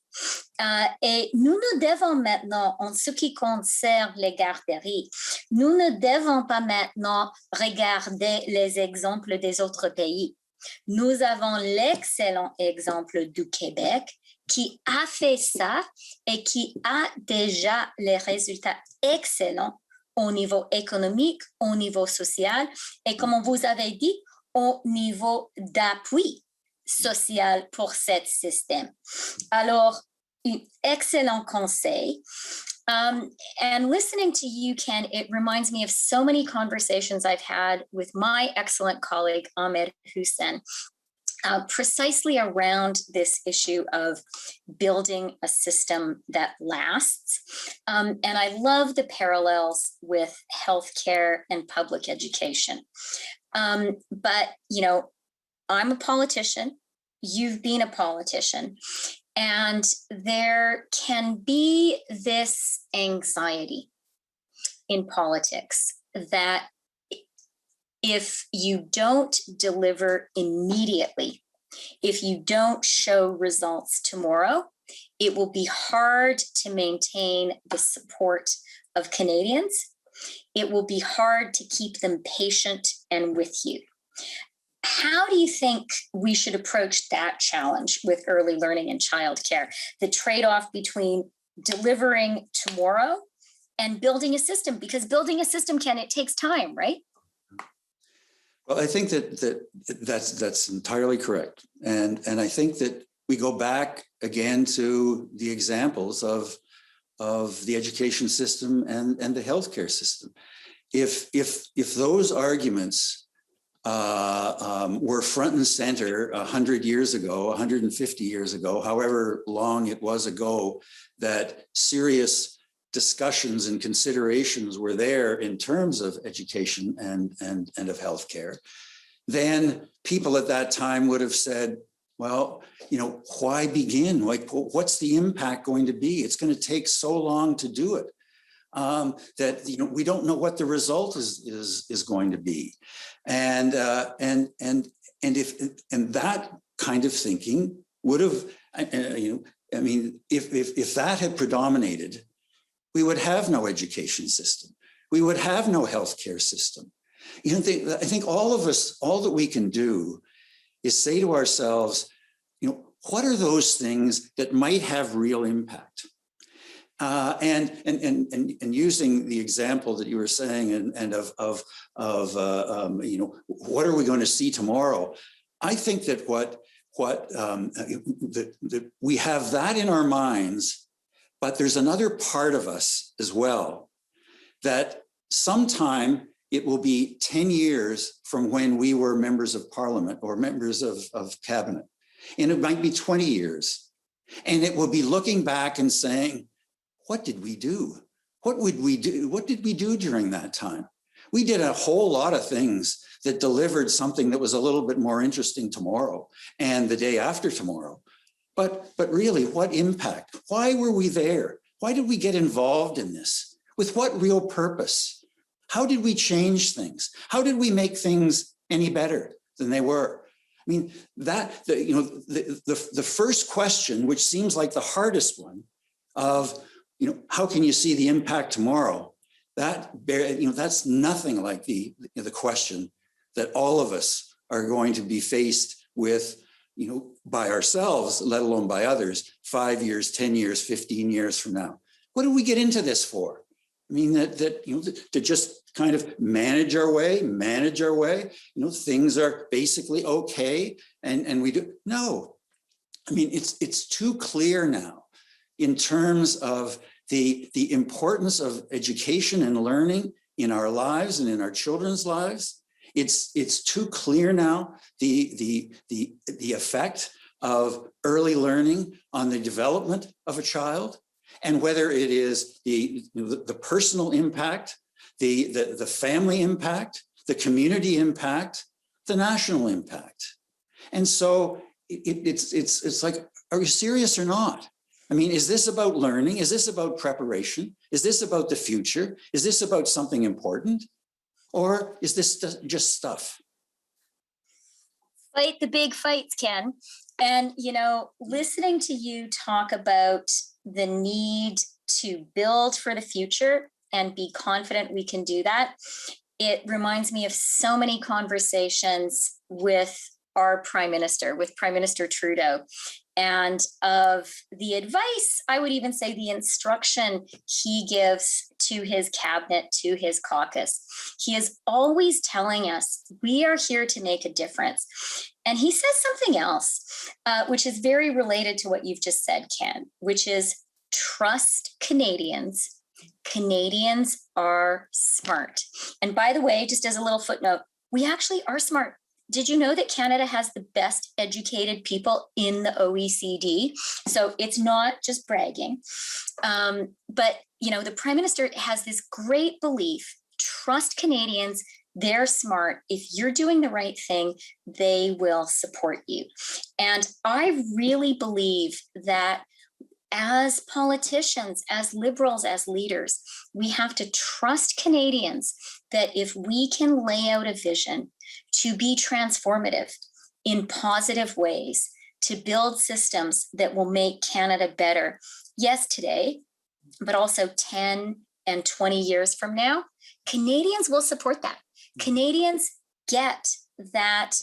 Et nous devons maintenant, en ce qui concerne les garderies, nous ne devons pas maintenant regarder les exemples des autres pays. Nous avons l'excellent exemple du Québec qui a fait ça et qui a déjà les résultats excellents au niveau économique, au niveau social et, comme vous avez dit, au niveau d'appui social pour ce système. Alors, un excellent conseil. And listening to you, Ken, it reminds me of so many conversations I've had with my excellent colleague, Ahmed Hussein, precisely around this issue of building a system that lasts. And I love the parallels with healthcare and public education. But, I'm a politician. You've been a politician. And there can be this anxiety in politics that if you don't deliver immediately, if you don't show results tomorrow, it will be hard to maintain the support of Canadians. It will be hard to keep them patient and with you. How do you think we should approach that challenge with early learning and childcare? The trade-off between delivering tomorrow and building a system, because building a system, Ken, it takes time, right? Well, I think that's entirely correct. And I think that we go back again to the examples of the education system and the healthcare system. If those arguments were front and center 100 years ago, 150 years ago, however long it was ago, that serious discussions and considerations were there in terms of education and of healthcare, then people at that time would have said, well, why begin? Like, what's the impact going to be? It's going to take so long to do it that we don't know what the result is going to be, and that kind of thinking would have, if that had predominated, we would have no education system. We would have no healthcare system. I think all of us, all that we can do is say to ourselves, what are those things that might have real impact? And using the example that you were saying, and of what are we going to see tomorrow? I think that that we have that in our minds, but there's another part of us as well, that sometime it will be 10 years from when we were members of parliament or members of cabinet. And it might be 20 years. And it will be looking back and saying, what did we do? What would we do? What did we do during that time? We did a whole lot of things that delivered something that was a little bit more interesting tomorrow and the day after tomorrow. But really, what impact? Why were we there? Why did we get involved in this? With what real purpose? How did we change things? How did we make things any better than they were? I mean, the first question, which seems like the hardest one, of how can you see the impact tomorrow? That's nothing like the question that all of us are going to be faced with, by ourselves, let alone by others, 5 years, 10 years, 15 years from now. What do we get into this for? I mean, to just kind of manage our way. Things are basically okay, and we do. No, I mean, it's too clear now in terms of the importance of education and learning in our lives and in our children's lives. It's too clear now the effect of early learning on the development of a child, and whether it is the personal impact, the family impact, the community impact, the national impact. And so it's like, are you serious or not? I mean, is this about learning? Is this about preparation? Is this about the future? Is this about something important? Or is this just stuff? Fight the big fights, Ken. And, listening to you talk about the need to build for the future and be confident we can do that, it reminds me of so many conversations with our Prime Minister, with Prime Minister Trudeau, and of the advice, I would even say the instruction he gives to his cabinet, to his caucus. He is always telling us, we are here to make a difference. And he says something else, which is very related to what you've just said, Ken, which is trust Canadians. Canadians are smart. And by the way, just as a little footnote, we actually are smart. Did you know that Canada has the best educated people in the OECD? So it's not just bragging. But, the Prime Minister has this great belief, trust Canadians, they're smart. If you're doing the right thing, they will support you. And I really believe that as politicians, as Liberals, as leaders, we have to trust Canadians that if we can lay out a vision to be transformative in positive ways, to build systems that will make Canada better, yes, today, but also 10 and 20 years from now, Canadians will support that. Canadians get that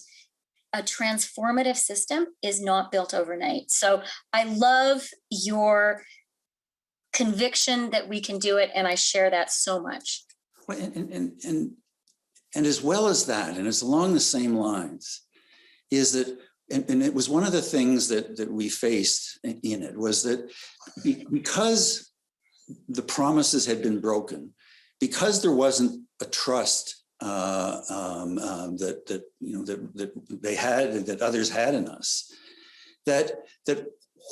a transformative system is not built overnight. So I love your conviction that we can do it, and I share that so much. Well, and as well as that, and it's along the same lines, is that, and it was one of the things that we faced in it, was that because the promises had been broken, because there wasn't a trust that they had, that others had in us, that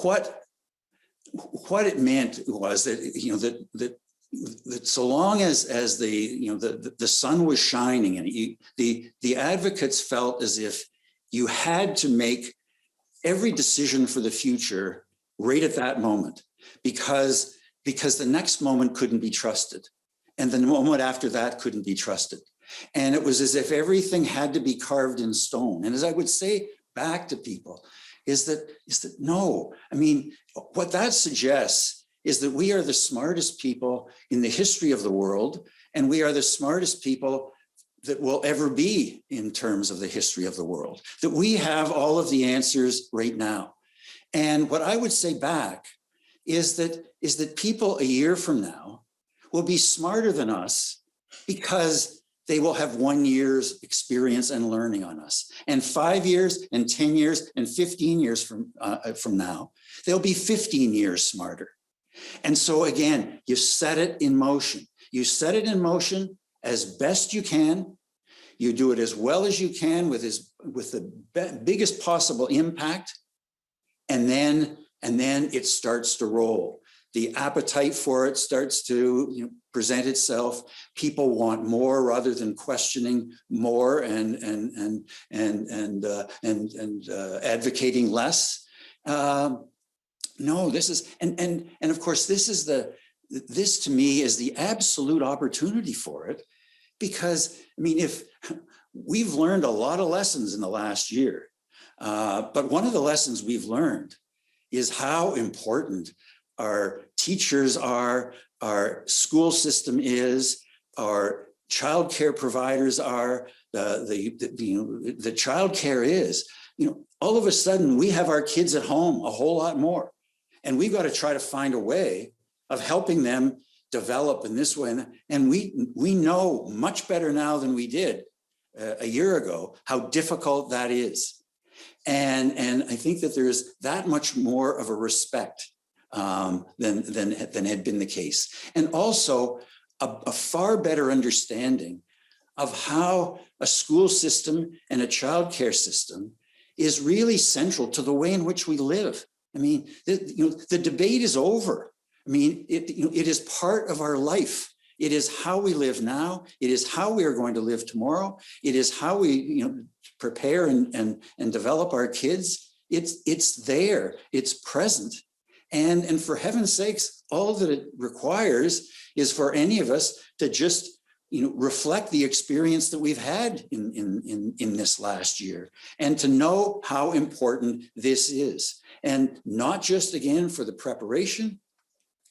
what it meant was that that so long as the sun was shining, and the advocates felt as if you had to make every decision for the future right at that moment, because the next moment couldn't be trusted. And the moment after that couldn't be trusted. And it was as if everything had to be carved in stone. And as I would say back to people, is that no, I mean, what that suggests is that we are the smartest people in the history of the world, and we are the smartest people that will ever be in terms of the history of the world, that we have all of the answers right now. And what I would say back is that people a year from now will be smarter than us because they will have 1 year's experience and learning on us. And 5 years and 10 years and 15 years from now, they'll be 15 years smarter. And so again, you set it in motion. You set it in motion as best you can. You do it as well as you can with the biggest possible impact. And then it starts to roll. The appetite for it starts to present itself. People want more rather than questioning more and advocating less. No, this is and of course this to me is the absolute opportunity for it, because I mean, if we've learned a lot of lessons in the last year, but one of the lessons we've learned is how important our teachers are, our school system is, our childcare providers are, the childcare is. All of a sudden we have our kids at home a whole lot more, and we've got to try to find a way of helping them develop in this way. And we know much better now than we did a year ago how difficult that is. And I think that there's that much more of a respect than had been the case. And also a far better understanding of how a school system and a childcare system is really central to the way in which we live. I mean, the debate is over. I mean, it is part of our life. It is how we live now. It is how we are going to live tomorrow. It is how we prepare and develop our kids. It's there. It's present. And for heaven's sakes, all that it requires is for any of us to just reflect the experience that we've had in this last year, and to know how important this is. And not just, again, for the preparation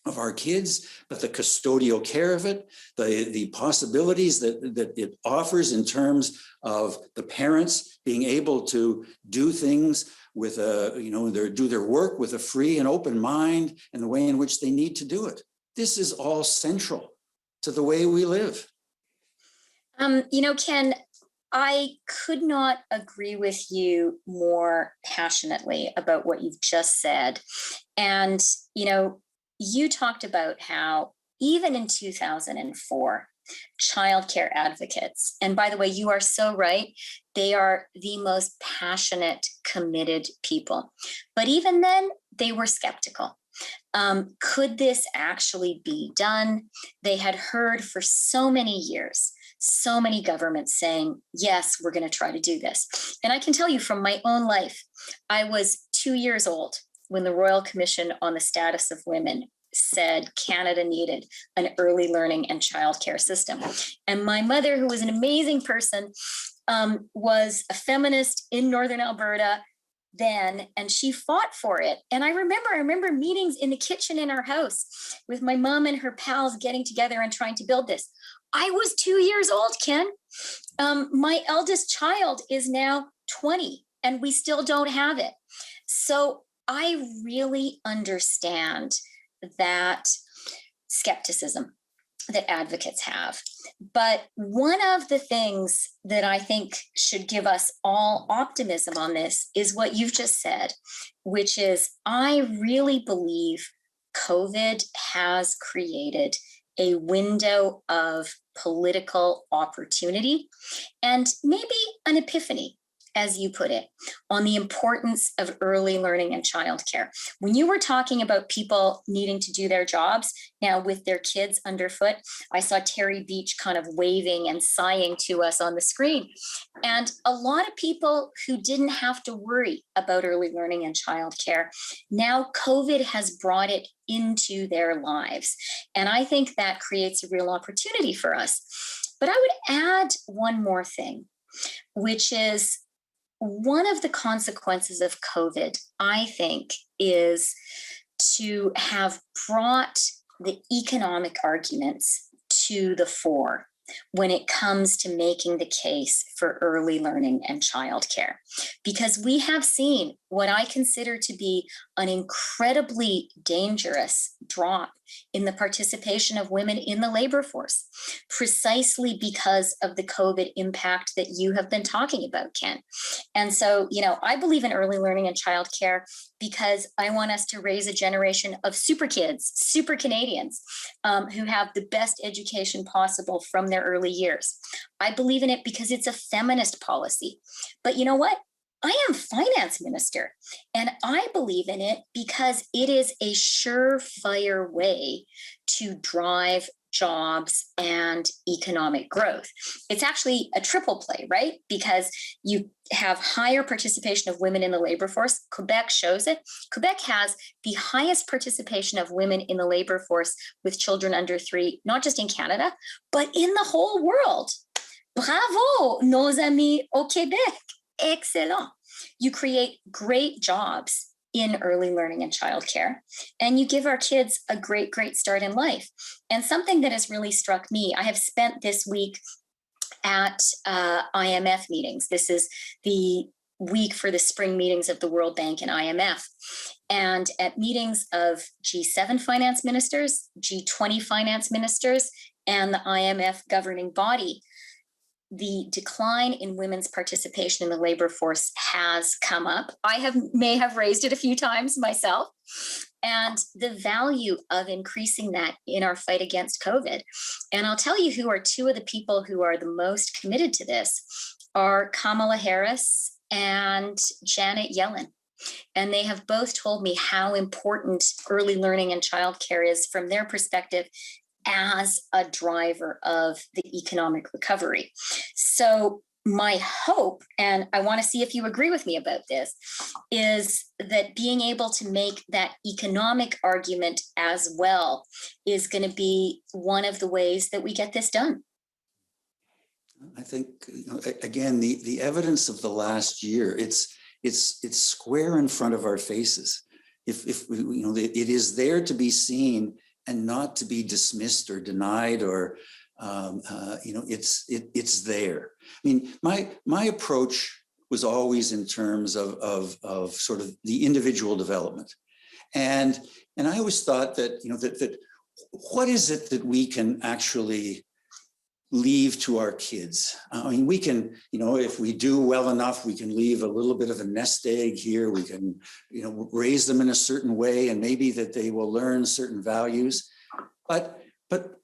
of our kids, but the custodial care of it, the possibilities that it offers in terms of the parents being able to do things with do their work with a free and open mind and the way in which they need to do it. This is all central to the way we live. Ken, I could not agree with you more passionately about what you've just said. And, you talked about how even in 2004, childcare advocates, and by the way, you are so right, they are the most passionate, committed people. But even then, they were skeptical. Could this actually be done? They had heard for so many years, so many governments saying, yes, we're going to try to do this. And I can tell you from my own life, I was 2 years old when the Royal Commission on the Status of Women said Canada needed an early learning and childcare system. And my mother, who was an amazing person, was a feminist in Northern Alberta then, and she fought for it. And I remember meetings in the kitchen in our house with my mom and her pals getting together and trying to build this. I was 2 years old, Ken. My eldest child is now 20, and we still don't have it. So I really understand that skepticism that advocates have. But one of the things that I think should give us all optimism on this is what you've just said, which is I really believe COVID has created a window of political opportunity and maybe an epiphany as you put it, on the importance of early learning and childcare. When you were talking about people needing to do their jobs now with their kids underfoot, I saw Terry Beach kind of waving and sighing to us on the screen. And a lot of people who didn't have to worry about early learning and childcare, now COVID has brought it into their lives. And I think that creates a real opportunity for us. But I would add one more thing, which is one of the consequences of COVID, I think, is to have brought the economic arguments to the fore when it comes to making the case for early learning and childcare. Because we have seen what I consider to be an incredibly dangerous drop in the participation of women in the labor force, precisely because of the COVID impact that you have been talking about, Ken. And so, I believe in early learning and childcare because I want us to raise a generation of super kids, super Canadians, who have the best education possible from their early years. I believe in it because it's a feminist policy. But you know what? I am finance minister, and I believe in it because it is a surefire way to drive jobs and economic growth. It's actually a triple play, right? Because you have higher participation of women in the labor force. Quebec shows it. Quebec has the highest participation of women in the labor force with children under 3, not just in Canada, but in the whole world. Bravo, nos amis au Québec. Excellent. You create great jobs in early learning and childcare, and you give our kids a great, great start in life. And something that has really struck me, I have spent this week at IMF meetings. This is the week for the spring meetings of the World Bank and IMF. And at meetings of G7 finance ministers, G20 finance ministers, and the IMF governing body, the decline in women's participation in the labor force has come up. I may have raised it a few times myself. And the value of increasing that in our fight against COVID. And I'll tell you who are two of the people who are the most committed to this are Kamala Harris and Janet Yellen. And they have both told me how important early learning and childcare is from their perspective as a driver of the economic recovery. So my hope, and I want to see if you agree with me about this, is that being able to make that economic argument as well is going to be one of the ways that we get this done. I think, again, the evidence of the last year, it's square in front of our faces. If it is there to be seen and not to be dismissed or denied, or it's there. I mean, my approach was always in terms of sort of the individual development, and I always thought that that what is it that we can actually leave to our kids? I mean, we can, if we do well enough, we can leave a little bit of a nest egg here. We can, raise them in a certain way, and maybe that they will learn certain values. But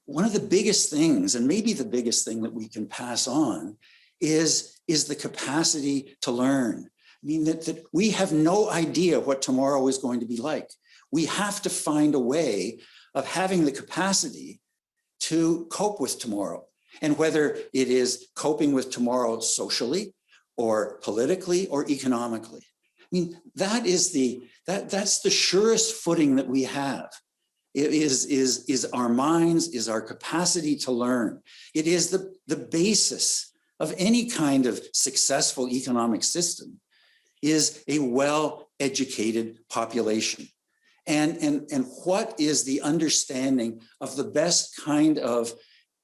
one of the biggest things, and maybe the biggest thing that we can pass on, is the capacity to learn. I mean, that we have no idea what tomorrow is going to be like. We have to find a way of having the capacity to cope with tomorrow. And whether it is coping with tomorrow socially or politically or economically. I mean, that's the surest footing that we have. It is our minds, is our capacity to learn. It is the basis of any kind of successful economic system, is a well-educated population. And what is the understanding of the best kind of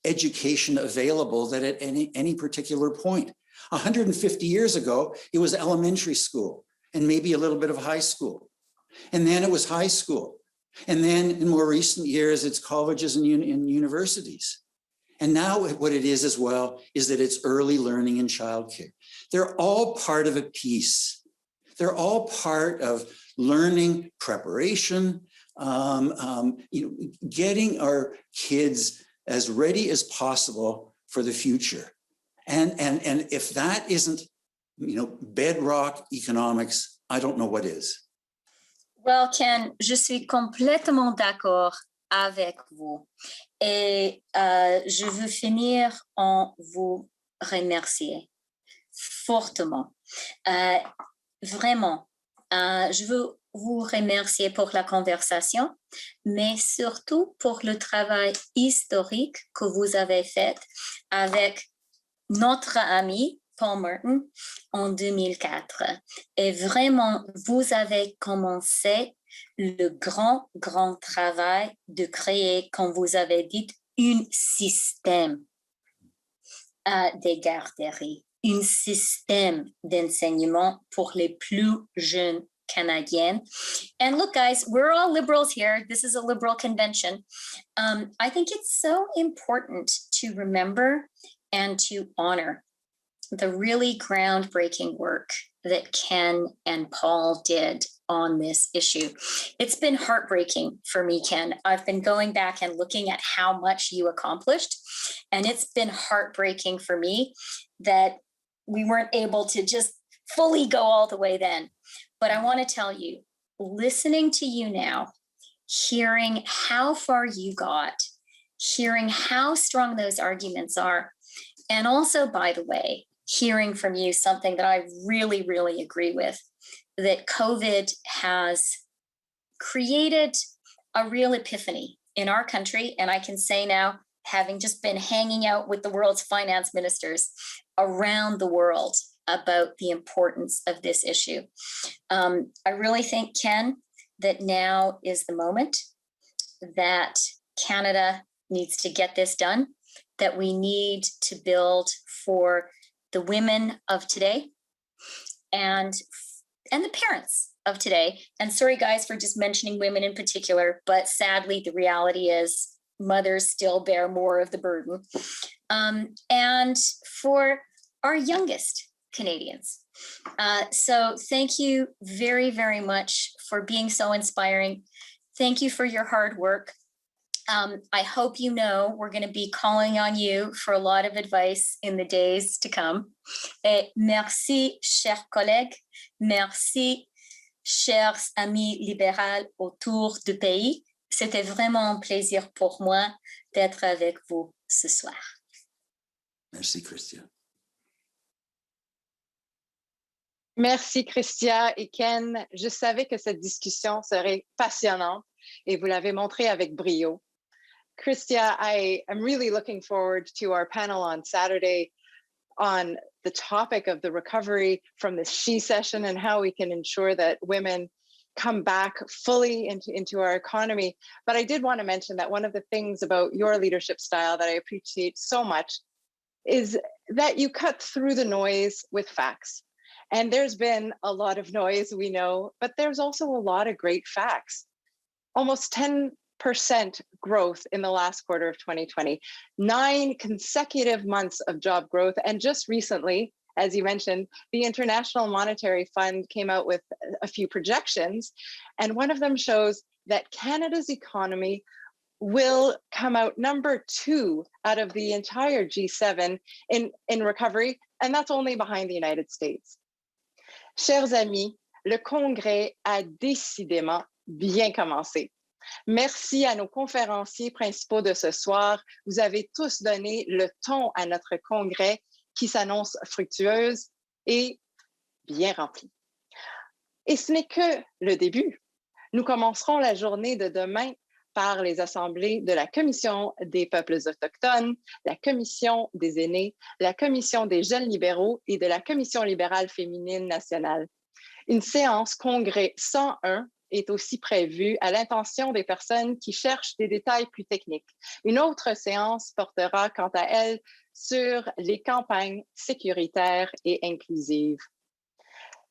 education available that at any particular point? 150 years ago, it was elementary school and maybe a little bit of high school. And then it was high school. And then in more recent years, it's colleges and universities. And now what it is as well is that it's early learning and childcare. They're all part of a piece. They're all part of learning preparation, getting our kids as ready as possible for the future. And if that isn't bedrock economics, I don't know what is. Well, Ken, je suis complètement d'accord avec vous. Et je veux finir en vous remercier fortement. Vraiment, je veux vous remercier pour la conversation, mais surtout pour le travail historique que vous avez fait avec notre ami Paul Merton en 2004. Et vraiment, vous avez commencé le grand travail de créer, comme vous avez dit, un système des garderies, un système d'enseignement pour les plus jeunes Canadiens. And look, guys, we're all liberals here. This is a liberal convention. I think it's so important to remember and to honor the really groundbreaking work that Ken and Paul did on this issue. It's been heartbreaking for me, Ken. I've been going back and looking at how much you accomplished, and it's been heartbreaking for me that we weren't able to just fully go all the way then. But I want to tell you, listening to you now, hearing how far you got, hearing how strong those arguments are, and also, by the way, hearing from you something that I really, really agree with, that COVID has created a real epiphany in our country. And I can say now, having just been hanging out with the world's finance ministers around the world about the importance of this issue. I really think, Ken, that now is the moment that Canada needs to get this done, that we need to build for the women of today and the parents of today. And sorry, guys, for just mentioning women in particular, but sadly, the reality is mothers still bear more of the burden. And for our youngest Canadians. So thank you very, very much for being so inspiring. Thank you for your hard work. I hope you know we're going to be calling on you for a lot of advice in the days to come. Et merci, chers collègues. Merci, chers amis libéraux autour du pays. C'était vraiment un plaisir pour moi d'être avec vous ce soir. Merci, Christia. Merci, Christia et Ken. Je savais que cette discussion serait passionnante et vous l'avez montré avec brio. Christia, I am really looking forward to our panel on Saturday on the topic of the recovery from this she session and how we can ensure that women come back fully into our economy. But I did want to mention that one of the things about your leadership style that I appreciate so much is that you cut through the noise with facts. And there's been a lot of noise, we know, but there's also a lot of great facts. Almost 10% growth in the last quarter of 2020, 9 consecutive months of job growth. And just recently, as you mentioned, the International Monetary Fund came out with a few projections, and one of them shows that Canada's economy will come out number 2 out of the entire G7 in recovery, and that's only behind the United States. Chers amis, le Congrès a décidément bien commencé. Merci à nos conférenciers principaux de ce soir. Vous avez tous donné le ton à notre Congrès qui s'annonce fructueuse et bien remplie. Et ce n'est que le début. Nous commencerons la journée de demain par les assemblées de la Commission des peuples autochtones, la Commission des aînés, la Commission des jeunes libéraux et de la Commission libérale féminine nationale. Une séance Congrès 101 est aussi prévue à l'intention des personnes qui cherchent des détails plus techniques. Une autre séance portera quant à elle sur les campagnes sécuritaires et inclusives.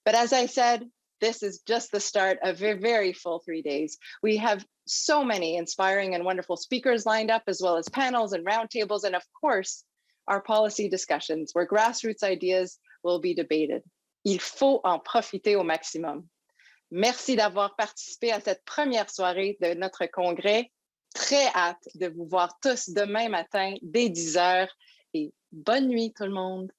But as I said, this is just the start of a very full 3 days. We have so many inspiring and wonderful speakers lined up, as well as panels and roundtables, and of course, our policy discussions where grassroots ideas will be debated. Il faut en profiter au maximum. Merci d'avoir participé à cette première soirée de notre congrès. Très hâte de vous voir tous demain matin dès 10 heures et bonne nuit tout le monde.